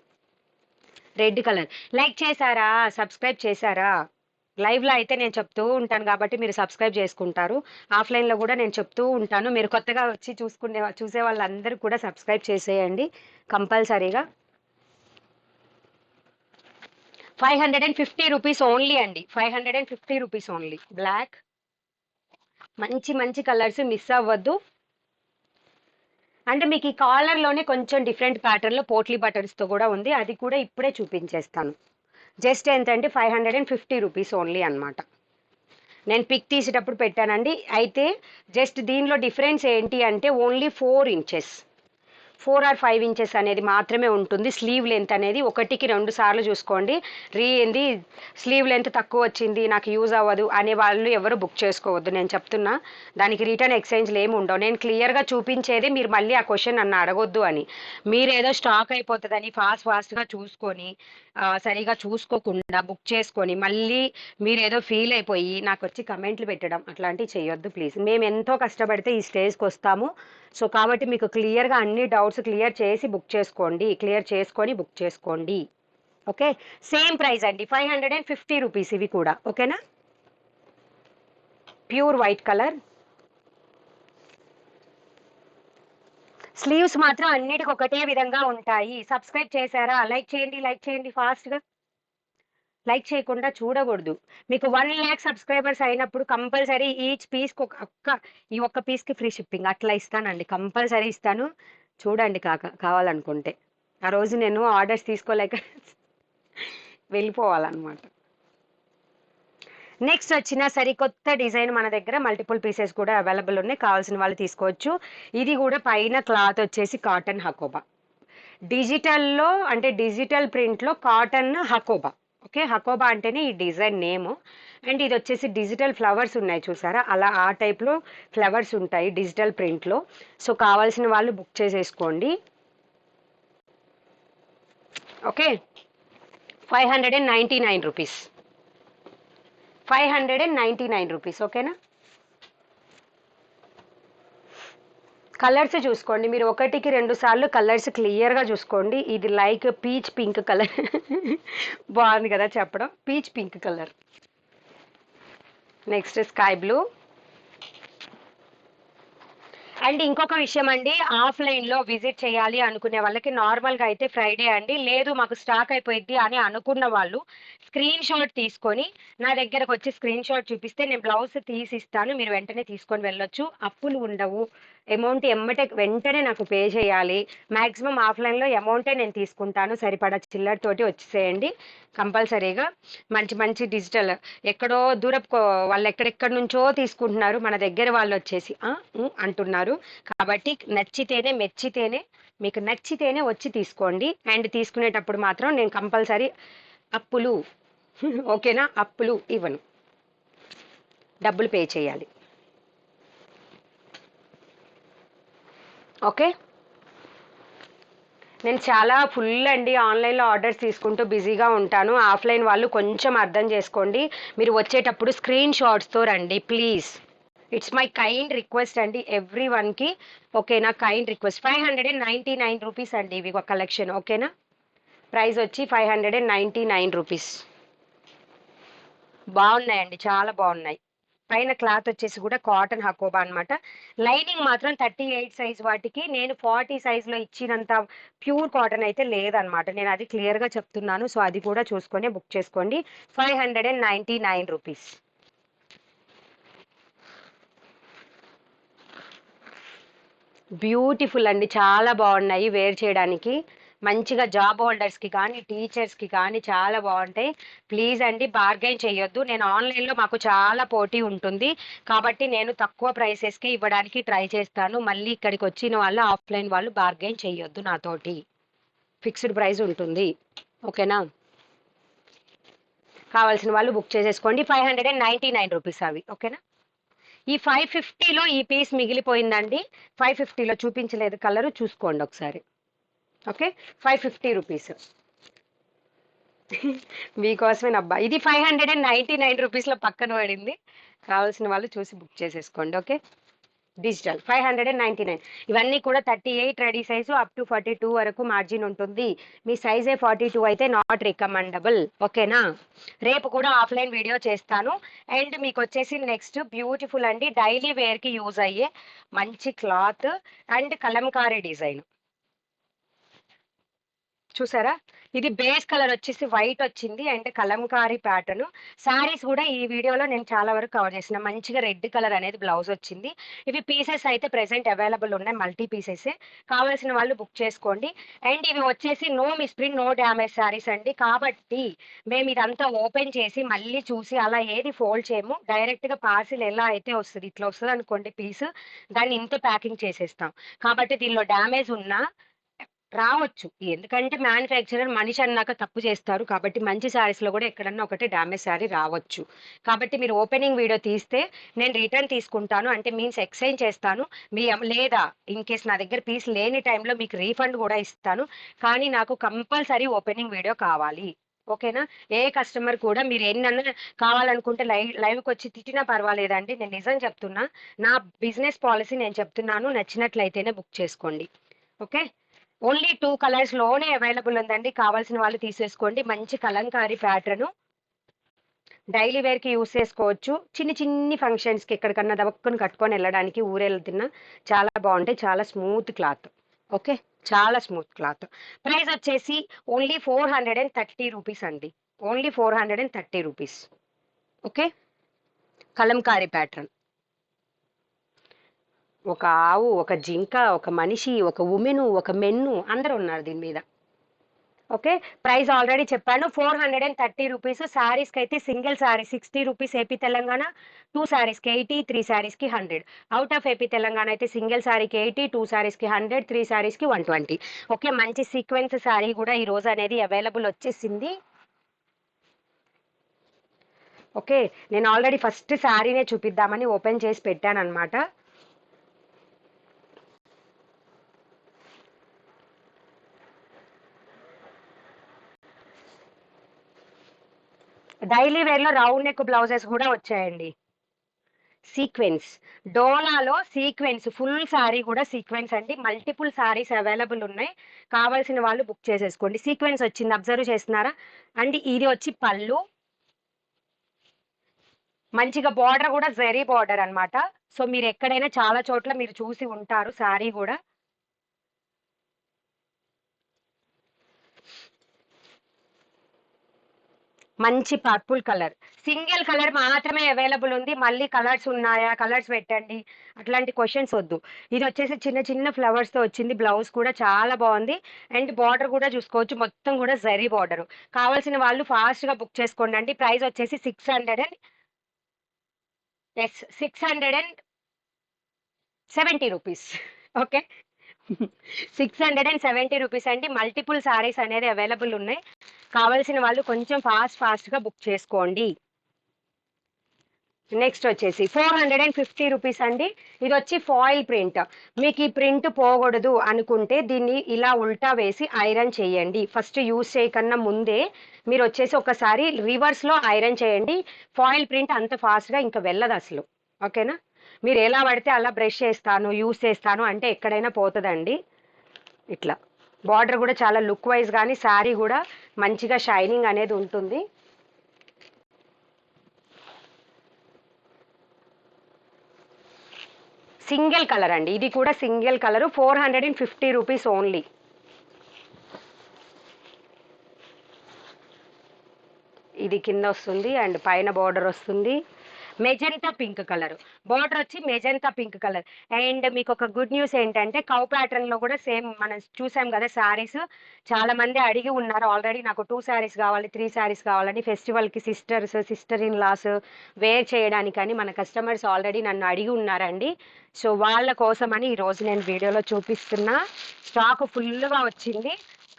రెడ్ కలర్ లైక్ చేశారా, సబ్స్క్రైబ్ చేశారా? లైవ్లో అయితే నేను చెప్తూ ఉంటాను కాబట్టి మీరు సబ్స్క్రైబ్ చేసుకుంటారు. ఆఫ్లైన్లో కూడా నేను చెప్తూ ఉంటాను. మీరు కొత్తగా వచ్చి చూసే వాళ్ళందరూ కూడా సబ్స్క్రైబ్ చేసేయండి కంపల్సరీగా. 550 రూపీస్ ఓన్లీ అండి, 550 రూపీస్ ఓన్లీ. బ్లాక్, మంచి మంచి కలర్స్, మిస్ అవ్వద్దు. అంటే మీకు ఈ కాలర్లోనే కొంచెం డిఫరెంట్ ప్యాటర్న్లో పోట్లీ బటన్స్తో కూడా ఉంది, అది కూడా ఇప్పుడే చూపించేస్తాను. జస్ట్ ఎంతంటే 550 రూపీస్ ఓన్లీ అనమాట. నేను పిక్ తీసేటప్పుడు పెట్టానండి. అయితే జస్ట్ దీనిలో డిఫరెన్స్ ఏంటి అంటే ఓన్లీ 4 ఇంచెస్, 4 or 5 ఇంచెస్ అనేది మాత్రమే ఉంటుంది. స్లీవ్ లెంత్ అనేది 1కి 2 సార్లు చూసుకోండి. ఏంది స్లీవ్ లెంత్ తక్కువ వచ్చింది నాకు యూజ్ అవ్వదు అనే వాళ్ళు ఎవరు బుక్ చేసుకోవద్దు. నేను చెప్తున్నా, దానికి రిటర్న్ ఎక్స్చేంజ్లు ఏమి ఉండవు. నేను క్లియర్గా చూపించేది, మీరు మళ్ళీ ఆ క్వశ్చన్ నన్ను అడగొద్దు అని. మీరేదో స్టాక్ అయిపోతుందని ఫాస్ట్గా చూసుకొని సరిగా చూసుకోకుండా బుక్ చేసుకొని మళ్ళీ మీరేదో ఫీల్ అయిపోయి నాకు వచ్చి కమెంట్లు పెట్టడం అట్లాంటివి చేయొద్దు ప్లీజ్. మేము ఎంతో కష్టపడితే ఈ స్టేజ్కి వస్తాము. సో కాబట్టి మీకు క్లియర్గా అన్ని డౌట్స్ క్లియర్ చేసి బుక్ చేసుకోండి, క్లియర్ చేసుకొని బుక్ చేసుకోండి. ఓకే, సేమ్ ప్రైస్ అండి, 550 రూపీస్ ఇవి కూడా. ఓకేనా, ప్యూర్ వైట్ కలర్. స్లీవ్స్ మాత్రం అన్నిటికి ఒకటే విధంగా ఉంటాయి. సబ్స్క్రైబ్ చేశారా? లైక్ చేయండి ఫాస్ట్గా. లైక్ చేయకుండా చూడకూడదు. మీకు 1 lakh సబ్స్క్రైబర్స్ అయినప్పుడు కంపల్సరీ ఈచ్ పీస్కి ఈ ఒక్క పీస్కి ఫ్రీ షిప్పింగ్ అట్లా ఇస్తానండి, కంపల్సరీ ఇస్తాను. చూడండి కావాలనుకుంటే. ఆ రోజు నేను ఆర్డర్స్ తీసుకోలేక వెళ్ళిపోవాలన్నమాట. నెక్స్ట్ వచ్చిన సరికొత్త డిజైన్ మన దగ్గర మల్టిపుల్ పీసెస్ కూడా అవైలబుల్ ఉన్నాయి, కావాల్సిన వాళ్ళు తీసుకోవచ్చు. ఇది కూడా పైన క్లాత్ వచ్చేసి కాటన్ హకోబా, డిజిటల్లో అంటే డిజిటల్ ప్రింట్లో కాటన్ హకోబా. ఓకే, హకోబా అంటేనే ఈ డిజైన్ నేము. అండ్ ఇది వచ్చేసి డిజిటల్ ఫ్లవర్స్ ఉన్నాయి చూసారా, అలా ఆ టైప్లో ఫ్లవర్స్ ఉంటాయి డిజిటల్ ప్రింట్లో. సో కావాల్సిన వాళ్ళు బుక్ చేసేసుకోండి. Okay, 599 rupees, 599 rupees. ఓకేనా, కలర్స్ చూసుకోండి మీరు, 1కి 2 సార్లు కలర్స్ క్లియర్గా చూసుకోండి. ఇది లైక్ పీచ్ పింక్ కలర్ బాగుంది కదా చెప్పడం, peach pink colour. Next sky blue. And ఇంకొక విషయం అండి, ఆఫ్లైన్లో విజిట్ చేయాలి అనుకునే వాళ్ళకి నార్మల్గా అయితే ఫ్రైడే అండి, లేదు మాకు స్టాక్ అయిపోయింది అని అనుకున్న వాళ్ళు స్క్రీన్ షాట్ తీసుకొని నా దగ్గరకు వచ్చి స్క్రీన్ షాట్ చూపిస్తే నేను బ్లౌజ్ తీసిస్తాను, మీరు వెంటనే తీసుకొని వెళ్ళొచ్చు. అప్పులు ఉండవు. అమౌంట్ వెంటనే నాకు పే చేయాలి. మ్యాక్సిమం ఆఫ్లైన్లో అమౌంటే నేను తీసుకుంటాను, సరిపడా చిల్లరతోటి వచ్చేసేయండి కంపల్సరీగా. మంచి మంచి డిజిటల్ ఎక్కడో దూరపు వాళ్ళు ఎక్కడెక్కడి నుంచో తీసుకుంటున్నారు, మన దగ్గర వాళ్ళు వచ్చేసి అంటున్నారు. కాబట్టి నచ్చితేనే మెచ్చితేనే, మీకు నచ్చితేనే వచ్చి తీసుకోండి. అండ్ తీసుకునేటప్పుడు మాత్రం నేను కంపల్సరీ అప్పులు ఓకేనా, అప్పులు ఇవ్వను, డబ్బులు పే చేయాలి. ఓకే, నేను చాలా ఫుల్ అండి ఆన్లైన్లో ఆర్డర్స్ తీసుకుంటూ బిజీగా ఉంటాను. ఆఫ్లైన్ వాళ్ళు కొంచెం అర్థం చేసుకోండి. మీరు వచ్చేటప్పుడు స్క్రీన్ షాట్స్తో రండి please. It's my kind request అండి ఎవ్రీ వన్కి. ఓకేనా, కైండ్ రిక్వెస్ట్. 599 రూపీస్ అండి ఇవి ఒక కలెక్షన్. ఓకేనా, ప్రైస్ వచ్చి 599 రూపీస్. బాగున్నాయండి, చాలా బాగున్నాయి. పైన క్లాత్ వచ్చేసి కూడా కాటన్ హకోబా అనమాట. లైనింగ్ మాత్రం 38 సైజ్ వాటికి నేను 40 సైజ్లో ఇచ్చినంత ప్యూర్ కాటన్ అయితే లేదనమాట. నేను అది క్లియర్గా చెప్తున్నాను. సో అది కూడా చూసుకొని బుక్ చేసుకోండి. 599 రూపీస్. బ్యూటిఫుల్ అండి, చాలా బాగున్నాయి వేర్ చేయడానికి. మంచిగా జాబ్ హోల్డర్స్కి కానీ టీచర్స్కి కానీ చాలా బాగుంటాయి. ప్లీజ్ అండి బార్గెన్ చేయొద్దు. నేను ఆన్లైన్లో మాకు చాలా పోటీ ఉంటుంది కాబట్టి నేను తక్కువ ప్రైసెస్కే ఇవ్వడానికి ట్రై చేస్తాను. మళ్ళీ ఇక్కడికి వచ్చిన వాళ్ళు ఆఫ్లైన్ వాళ్ళు బార్గెన్ చేయొద్దు నాతోటి. ఫిక్స్డ్ ప్రైస్ ఉంటుంది. ఓకేనా, కావాల్సిన వాళ్ళు బుక్ చేసేసుకోండి. 599 రూపీస్ అవి. ఓకేనా, ఈ 550లో ఈ పీస్ మిగిలిపోయిందండి. 550లో చూపించలేదు కలరు, చూసుకోండి ఒకసారి. ఓకే, 550 రూపీస్ మీకోసమేనబ్బా. ఇది 599 రూపీస్లో పక్కన పడింది. కావాల్సిన వాళ్ళు చూసి బుక్ చేసేసుకోండి. Okay, digital 599. ఇవన్నీ కూడా 38 రెడీ సైజు అప్ టు 42 వరకు మార్జిన్ ఉంటుంది. మీ సైజే 42 అయితే నాట్ రికమెండబుల్. ఓకేనా, రేపు కూడా ఆఫ్లైన్ వీడియో చేస్తాను. అండ్ మీకు వచ్చేసి నెక్స్ట్ బ్యూటిఫుల్ అండి డైలీ వేర్కి యూజ్ అయ్యే మంచి క్లాత్ అండ్ కలంకారీ డిజైన్. చూసారా, ఇది బేస్ కలర్ వచ్చేసి వైట్ వచ్చింది అండ్ కలంకారీ ప్యాటర్న్. శారీస్ కూడా ఈ వీడియోలో నేను చాలా వరకు కవర్ చేసిన. మంచిగా రెడ్ కలర్ అనేది బ్లౌజ్ వచ్చింది. ఇవి పీసెస్ అయితే ప్రెసెంట్ అవైలబుల్ ఉన్నాయి, మల్టీ పీసెస్. కావాల్సిన వాళ్ళు బుక్ చేసుకోండి. అండ్ ఇవి వచ్చేసి no misprint no damage saris అండి. కాబట్టి మేము ఇదంతా ఓపెన్ చేసి మళ్ళీ చూసి అలా ఏది ఫోల్డ్ చేయము. డైరెక్ట్గా పార్సిల్ ఎలా అయితే వస్తుంది, ఇట్లా వస్తుంది అనుకోండి పీస్, దాన్ని ఇంత ప్యాకింగ్ చేసేస్తాం. కాబట్టి దీనిలో డ్యామేజ్ ఉన్నా రావచ్చు, ఎందుకంటే మ్యానుఫ్యాక్చరర్ మనిషి అన్నాక తప్పు చేస్తారు. కాబట్టి మంచి శారీస్లో కూడా ఎక్కడన్నా ఒకటి డ్యామేజ్ శారీ రావచ్చు. కాబట్టి మీరు ఓపెనింగ్ వీడియో తీస్తే నేను రిటర్న్ తీసుకుంటాను, అంటే మీన్స్ ఎక్స్చేంజ్ చేస్తాను. మీ లేదా ఇన్ కేస్ నా దగ్గర పీస్ లేని టైంలో మీకు రీఫండ్ కూడా ఇస్తాను. కానీ నాకు కంపల్సరీ ఓపెనింగ్ వీడియో కావాలి. ఓకేనా, ఏ కస్టమర్ కూడా మీరు ఎన్నన్నా కావాలనుకుంటే లైవ్కి వచ్చి తిట్టినా పర్వాలేదండి. నేను నిజం చెప్తున్నా, నా బిజినెస్ పాలసీ నేను చెప్తున్నాను. నచ్చినట్లయితేనే బుక్ చేసుకోండి. ఓకే, ఓన్లీ 2 కలర్స్ లోనే అవైలబుల్ ఉందండి. కావాల్సిన వాళ్ళు తీసేసుకోండి. మంచి కలంకారీ ప్యాటర్న్, డైలీ వేర్ కి యూస్ చేసుకోవచ్చు. చిన్ని చిన్ని ఫంక్షన్స్ కి ఎక్కడికన్నా దవక్కుని కట్టుకొని వెళ్ళడానికి, ఊరెళ్తున్నా చాలా బాగుంటాయి. చాలా స్మూత్ క్లాత్. ఓకే, చాలా స్మూత్ క్లాత్. ప్రైస్ వచ్చేసి ఓన్లీ 430 రూపీస్ అండి. Only 430 rupees. Okay, Kalamkari pattern. ఒక ఆవు, ఒక జింక, ఒక మనిషి, ఒక ఉమెను, ఒక మెన్ను అందరూ ఉన్నారు దీని మీద. ఓకే, ప్రైస్ ఆల్రెడీ చెప్పాను 430 రూపీస్. శారీస్కి అయితే single sari 60 rupees AP Telangana, 2 శారీస్కి 80, 3 శారీస్కి 100. అవుట్ ఆఫ్ ఏపీ తెలంగాణ అయితే సింగిల్ శారీకి 80, 2 శారీస్కి 100, 3 శారీస్కి 120. ఓకే, మంచి సీక్వెన్స్ శారీ కూడా ఈ రోజు అనేది అవైలబుల్ వచ్చేసింది. ఓకే, నేను ఆల్రెడీ ఫస్ట్ శారీనే చూపిద్దామని ఓపెన్ చేసి పెట్టాను అనమాట. డైలీ వేర్లో రౌండ్ నెక్ బ్లౌజెస్ కూడా వచ్చాయండి. సీక్వెన్స్, డోలాలో సీక్వెన్స్ ఫుల్ శారీ కూడా సీక్వెన్స్ అండి. మల్టిపుల్ శారీస్ అవైలబుల్ ఉన్నాయి. కావాల్సిన వాళ్ళు బుక్ చేసేసుకోండి. సీక్వెన్స్ వచ్చింది, అబ్జర్వ్ చేస్తున్నారా అండి. ఇది వచ్చి పళ్ళు, మంచిగా బార్డర్ కూడా జరీ బార్డర్ అనమాట. సో మీరు ఎక్కడైనా చాలా చోట్ల మీరు చూసి ఉంటారు శారీ కూడా. మంచి పర్పుల్ కలర్, సింగిల్ కలర్ మాత్రమే అవైలబుల్ ఉంది. మళ్ళీ కలర్స్ ఉన్నాయా, కలర్స్ పెట్టండి అట్లాంటి క్వశ్చన్స్ వద్దు. ఇది వచ్చేసి చిన్న చిన్న ఫ్లవర్స్ తో వచ్చింది. బ్లౌజ్ కూడా చాలా బాగుంది. అండ్ బార్డర్ కూడా చూసుకోవచ్చు, మొత్తం కూడా జరీ బార్డర్. కావాల్సిన వాళ్ళు ఫాస్ట్ గా బుక్ చేసుకోండి అండి. ప్రైస్ వచ్చేసి 670 రూపీస్. ఓకే, 670 రూపీస్ అండి. మల్టిపుల్ సారీస్ అనేది అవైలబుల్ ఉన్నాయి. కావాల్సిన వాళ్ళు కొంచెం ఫాస్ట్ గా బుక్ చేసుకోండి. నెక్స్ట్ వచ్చేసి 450 రూపీస్ అండి. ఇది వచ్చి ఫాయిల్ ప్రింట్. మీకు ఈ ప్రింట్ పోకూడదు అనుకుంటే దీన్ని ఇలా ఉల్టా వేసి ఐరన్ చేయండి. ఫస్ట్ యూజ్ చేయకన్నా ముందే మీరు వచ్చేసి ఒకసారి రివర్స్ లో ఐరన్ చేయండి. ఫాయిల్ ప్రింట్ అంత ఫాస్ట్ గా ఇంకా వెళ్ళదు అసలు. ఓకేనా, మీరు ఎలా పడితే అలా బ్రష్ చేస్తాను యూజ్ చేస్తాను అంటే ఎక్కడైనా పోతుందండి. ఇట్లా బార్డర్ కూడా చాలా లుక్ వైజ్ కానీ శారీ కూడా మంచిగా షైనింగ్ అనేది ఉంటుంది. సింగిల్ కలర్ అండి, ఇది కూడా సింగిల్ కలర్. 450 rupees only. ఇది కింద వస్తుంది అండ్ పైన బార్డర్ వస్తుంది. మెజెంటా పింక్ కలర్, బార్డర్ వచ్చి మెజెంటా పింక్ కలర్. అండ్ మీకు ఒక గుడ్ న్యూస్ ఏంటంటే కౌ ప్యాటర్న్ లో కూడా సేమ్ మనం చూసాం కదా శారీస్. చాలా మంది అడిగి ఉన్నారు ఆల్రెడీ, నాకు 2 శారీస్ కావాలి 3 శారీస్ కావాలని. ఫెస్టివల్ కి సిస్టర్ ఇన్ లాస్ వేర్ చేయడానికని మన కస్టమర్స్ ఆల్రెడీ నన్ను అడిగి ఉన్నారండి. సో వాళ్ళ కోసమని ఈరోజు నేను వీడియోలో చూపిస్తున్నా. స్టాక్ ఫుల్గా వచ్చింది.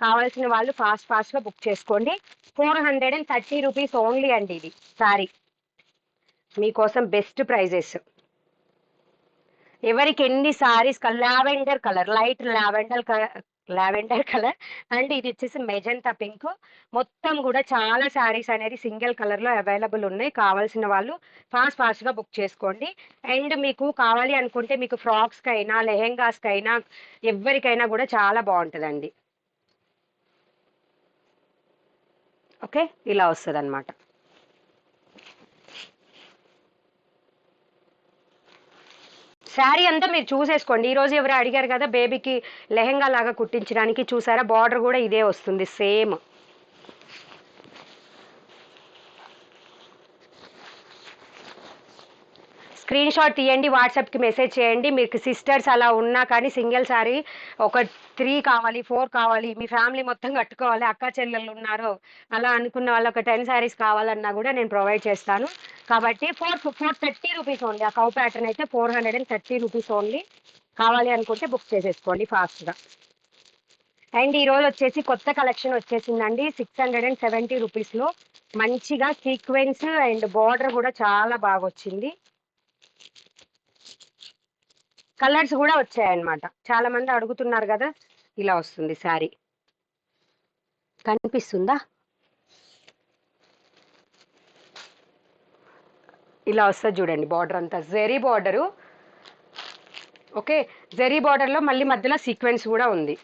కావాల్సిన వాళ్ళు ఫాస్ట్గా బుక్ చేసుకోండి. 430 రూపీస్ ఓన్లీ అండి. ఇది సారీ మీకోసం బెస్ట్ ప్రైజెస్. ఎవరికి ఎన్ని saris, lavender colour, light lavender colour and ఇది వచ్చేసి మెజెంటా పింక్. మొత్తం కూడా చాలా శారీస్ అనేది సింగిల్ కలర్ లో అవైలబుల్ ఉన్నాయి. కావాల్సిన వాళ్ళు ఫాస్ట్గా బుక్ చేసుకోండి. అండ్ మీకు కావాలి అనుకుంటే మీకు ఫ్రాక్స్ కైనా లెహెంగాస్ కైనా ఎవరికైనా కూడా చాలా బాగుంటుందండి. ఓకే, ఇలా వస్తుంది అనమాట. శారీ అంతా మీరు చూసేసుకోండి. ఈరోజు ఎవరు అడిగారు కదా బేబీకి లెహెంగా లాగా కుట్టించడానికి, చూసారా బార్డర్ కూడా ఇదే వస్తుంది సేమ్. స్క్రీన్ షాట్ తీయండి, వాట్సాప్కి మెసేజ్ చేయండి. మీకు సిస్టర్స్ అలా ఉన్నా కానీ సింగిల్ శారీ ఒక 3 కావాలి 4 కావాలి, మీ ఫ్యామిలీ మొత్తం కట్టుకోవాలి, అక్క చెల్లెళ్ళు ఉన్నారు అలా అనుకున్న వాళ్ళు ఒక 10 శారీస్ కావాలన్నా కూడా నేను ప్రొవైడ్ చేస్తాను. కాబట్టి 430 రూపీస్ ఓన్లీ. ఆ కౌ ప్యాటర్న్ అయితే 430 రూపీస్ ఓన్లీ. కావాలి అనుకుంటే బుక్ చేసేసుకోండి ఫాస్ట్గా. అండ్ ఈరోజు వచ్చేసి కొత్త కలెక్షన్ వచ్చేసిందండి. 670 రూపీస్లో మంచిగా సీక్వెన్స్ అండ్ బార్డర్ కూడా చాలా బాగా వచ్చింది. కలర్స్ కూడా వచ్చాయన్నమాట. చాలా మంది అడుగుతున్నారు కదా, ఇలా వస్తుంది శారీ. కనిపిస్తుందా, ఇలా వస్తుంది చూడండి. బార్డర్ అంతా జరీ బార్డరు. ఓకే, జరీ బార్డర్లో మళ్ళీ మధ్యలో సీక్వెన్స్ కూడా ఉంది.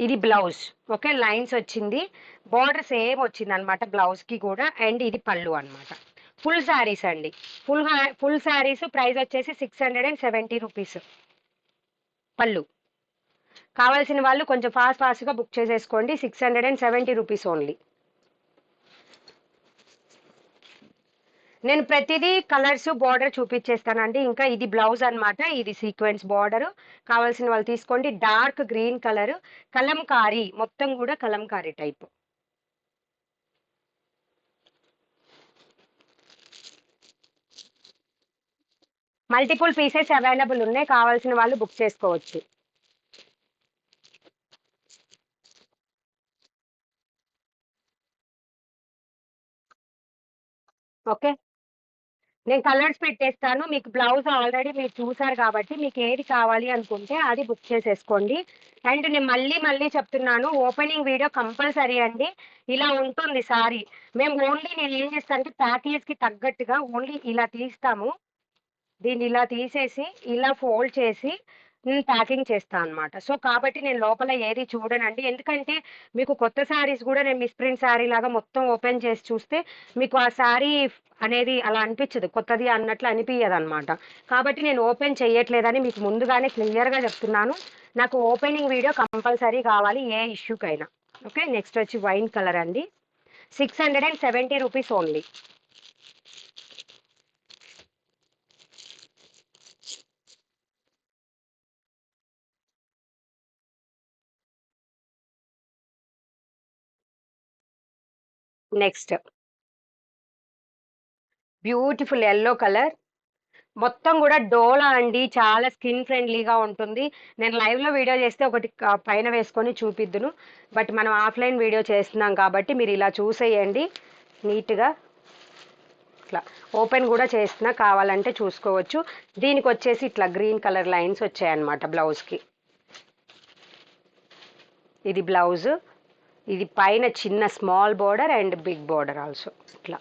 ఇది బ్లౌజ్. ఓకే, లైన్స్ వచ్చింది, బార్డర్ సేమ్ వచ్చింది అనమాట బ్లౌజ్ కి కూడా. అండ్ ఇది పళ్ళు అనమాట. ఫుల్ శారీస్ అండి. ఫుల్ శారీస్ ప్రైస్ వచ్చేసి 670 రూపీస్ పళ్ళు. కావాల్సిన వాళ్ళు కొంచెం ఫాస్ట్గా బుక్ చేసేసుకోండి. 670 రూపీస్ ఓన్లీ. నేను ప్రతిదీ కలర్స్ బార్డర్ చూపించేస్తానండి. ఇంకా ఇది బ్లౌజ్ అనమాట, ఇది సీక్వెన్స్ బార్డర్. కావాల్సిన వాళ్ళు తీసుకోండి. డార్క్ గ్రీన్ కలర్, కలంకారీ, మొత్తం కూడా Kalamkari type. Multiple pieces available ఉన్నాయి. కావాల్సిన వాళ్ళు బుక్ చేసుకోవచ్చు. ఓకే, నేను కలర్స్ పెట్టేస్తాను. మీకు బ్లౌజ్ ఆల్రెడీ మీరు చూసారు కాబట్టి మీకు ఏది కావాలి అనుకుంటే అది బుక్ చేసేసుకోండి. అండ్ నేను మళ్ళీ చెప్తున్నాను, ఓపెనింగ్ వీడియో కంపల్సరీ అండి. ఇలా ఉంటుంది సారీ. మేము ఓన్లీ నేను ఏం చేస్తాను అంటే ప్యాకేజ్కి తగ్గట్టుగా ఓన్లీ ఇలా తీస్తాము. దీన్ని ఇలా తీసేసి ఇలా ఫోల్డ్ చేసి నేను ప్యాకింగ్ చేస్తా అనమాట. సో, కాబట్టి నేను లోపల ఏది చూడనండి. ఎందుకంటే మీకు కొత్త శారీస్ గూడా నేను మిస్‌ప్రింట్ శారీ లాగా మొత్తం ఓపెన్ చేసి చూస్తే మీకు ఆ శారీ అనేది అలా అనిపించదు. కొత్తది అన్నట్లు అనిపియదనమాట. కాబట్టి నేను ఓపెన్ చేయట్లేదని మీకు ముందుగానే క్లియర్‌గా చెప్తున్నాను. నాకు ఓపెనింగ్ వీడియో కంపల్సరీ కావాలి ఏ ఇష్యూకైనా. ఓకే. నెక్స్ట్ వచ్చి వైన్ కలర్ అండి. 670 rupees only. Next beautiful yellow colour. మొత్తం కూడా డోలా అండి. చాలా స్కిన్ ఫ్రెండ్లీగా ఉంటుంది. నేను లైవ్లో వీడియో చేస్తే ఒకటి పైన వేసుకొని చూపిద్దును. బట్ మనం ఆఫ్లైన్ వీడియో చేస్తున్నాం కాబట్టి మీరు ఇలా చూసేయండి నీట్గా. ఇట్లా ఓపెన్ కూడా చేస్తున్నా, కావాలంటే చూసుకోవచ్చు. దీనికి వచ్చేసి ఇట్లా గ్రీన్ కలర్ లైన్స్ వచ్చాయన్నమాట బ్లౌజ్కి. ఇది బ్లౌజ్. ఇది పైన చిన్న small border and big border also. ఇట్లా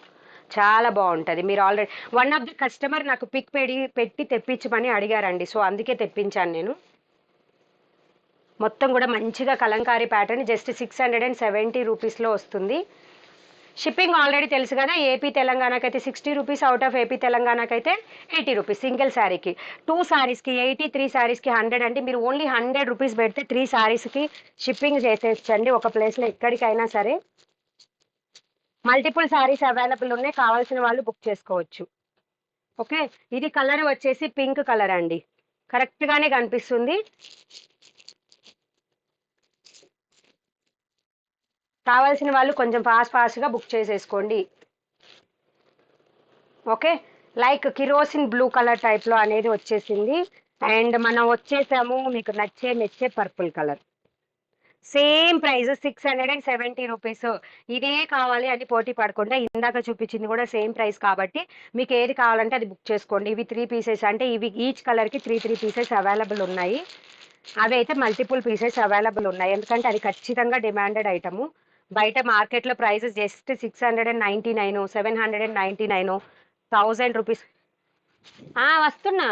చాలా బాగుంటుంది. మీరు already one of the customer నాకు పిక్ పెట్టి తెప్పించమని అడిగారండి. సో అందుకే తెప్పించాను నేను. మొత్తం కూడా మంచిగా కలంకారీ ప్యాటర్న్. జస్ట్ 670 రూపీస్లో వస్తుంది. షిప్పింగ్ ఆల్రెడీ తెలుసు కదా. ఏపీ తెలంగాణకైతే 60 రూపీస్, అవుట్ ఆఫ్ ఏపీ తెలంగాణకైతే 80 రూపీస్ సింగిల్ శారీకి. 2 శారీస్కి 80, 3 శారీస్కి 100 అండి. మీరు ఓన్లీ 100 రూపీస్ పెడితే 3 శారీస్కి షిప్పింగ్ చేసేయచ్చండి ఒక ప్లేస్లో ఎక్కడికైనా సరే. మల్టిపుల్ శారీస్ అవైలబుల్ ఉన్నాయి, కావాల్సిన వాళ్ళు బుక్ చేసుకోవచ్చు. ఓకే. ఇది కలర్ వచ్చేసి పింక్ కలర్ అండి. కరెక్ట్గానే కనిపిస్తుంది. కావాల్సిన వాళ్ళు కొంచెం ఫాస్ట్గా బుక్ చేసేసుకోండి. Okay. Like kerosene blue colour టైప్లో అనేది వచ్చేసింది. అండ్ మనం వచ్చేసాము మీకు మెచ్చే purple colour. Same price 670 rupees. ఇదే కావాలి అని పోటీ పడకుండా ఇందాక చూపించింది కూడా సేమ్ ప్రైస్ కాబట్టి మీకు ఏది కావాలంటే అది బుక్ చేసుకోండి. ఇవి 3 పీసెస్ అంటే ఇవి ఈచ్ కలర్కి 3 పీసెస్ అవైలబుల్ ఉన్నాయి. అవి అయితే మల్టిపుల్ పీసెస్ అవైలబుల్ ఉన్నాయి. ఎందుకంటే అది ఖచ్చితంగా డిమాండెడ్ ఐటము. బయట మార్కెట్లో ప్రైసెస్ జస్ట్ 699, 799, 1000 రూపీస్. వస్తున్నా.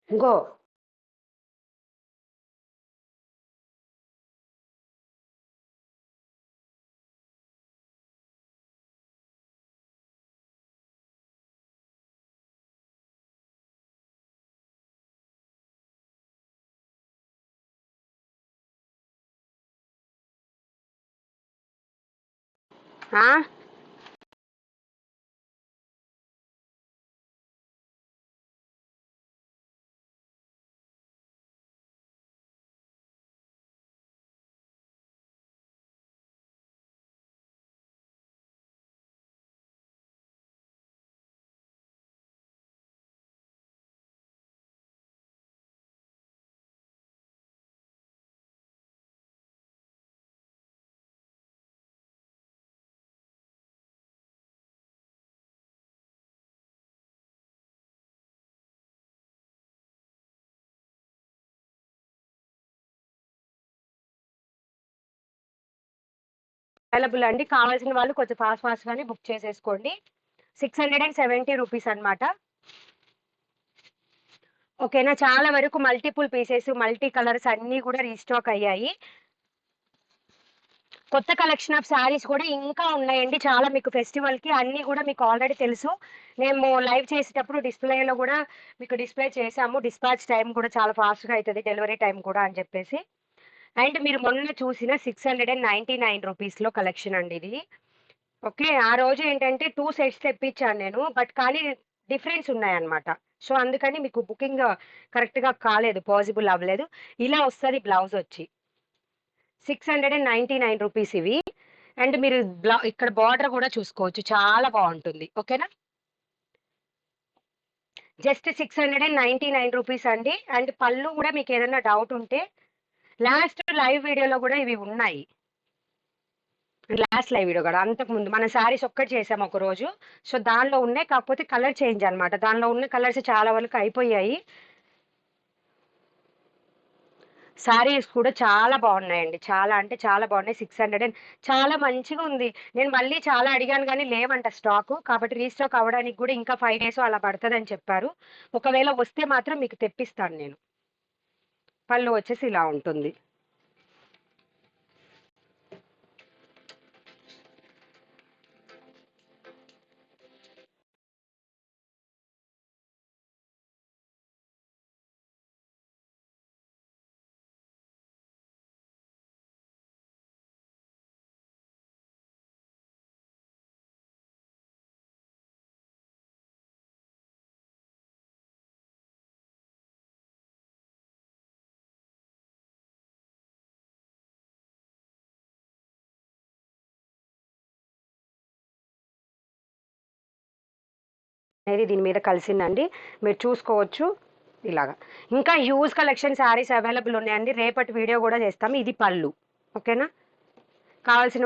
ఇంకో అవైలబుల్ అండి. కావాల్సిన వాళ్ళు కొంచెం ఫాస్ట్గానే బుక్ చేసేసుకోండి. 670 రూపీస్ అనమాట. ఓకేనా. చాలా వరకు మల్టిపుల్ పీసెస్, మల్టీ కలర్స్ అన్నీ కూడా రీస్టాక్ అయ్యాయి. కొత్త కలెక్షన్ ఆఫ్ శారీస్ కూడా ఇంకా ఉన్నాయండి చాలా. మీకు ఫెస్టివల్కి అన్నీ కూడా మీకు ఆల్రెడీ తెలుసు. మేము లైవ్ చేసేటప్పుడు డిస్ప్లేలో కూడా మీకు డిస్ప్లే చేసాము. డిస్పాచ్ టైం కూడా చాలా ఫాస్ట్గా అవుతుంది, డెలివరీ టైం కూడా అని చెప్పేసి. అండ్ మీరు మొన్న చూసిన 699 రూపీస్లో కలెక్షన్ అండి ఇది. ఓకే. ఆ రోజు ఏంటంటే 2 సెట్స్ తెప్పించాను నేను. బట్ కానీ డిఫరెన్స్ ఉన్నాయన్నమాట. సో అందుకని మీకు బుకింగ్ కరెక్ట్గా కాలేదు, పాసిబుల్ అవ్వలేదు. ఇలా వస్తుంది బ్లౌజ్ వచ్చి 699 రూపీస్ ఇవి. అండ్ మీరు ఇక్కడ బార్డర్ కూడా చూసుకోవచ్చు, చాలా బాగుంటుంది. ఓకేనా. జస్ట్ 699 రూపీస్ అండి. అండ్ పళ్ళు కూడా మీకు ఏదైనా డౌట్ ఉంటే లాస్ట్ లైవ్ వీడియోలో కూడా ఇవి ఉన్నాయి. లాస్ట్ లైవ్ వీడియో కూడా అంతకుముందు మన శారీస్ ఒక్కటి చేసాము ఒక రోజు. సో దానిలో ఉన్నాయి, కాకపోతే కలర్ చేంజ్ అనమాట. దానిలో ఉన్న కలర్స్ చాలా వరకు అయిపోయాయి. శారీస్ కూడా చాలా బాగున్నాయండి. చాలా అంటే చాలా బాగున్నాయి. 600 అండ్ చాలా మంచిగా ఉంది. నేను మళ్ళీ చాలా అడిగాను గానీ లేవంట స్టాకు. కాబట్టి రీస్టాక్ అవ్వడానికి కూడా ఇంకా 5 డేస్ అలా పడతదని చెప్పారు. ఒకవేళ వస్తే మాత్రం మీకు తెప్పిస్తాను నేను. పళ్ళు వచ్చేసి ఇలా ఉంటుంది. అనేది దీని మీద కలిసిందండి. మీరు చూసుకోవచ్చు ఇలాగా. ఇంకా హ్యూజ్ కలెక్షన్ శారీస్ అవైలబుల్ ఉన్నాయండి. రేపటి వీడియో కూడా చేస్తాము. ఇది పళ్ళు. ఓకేనా? కావాల్సిన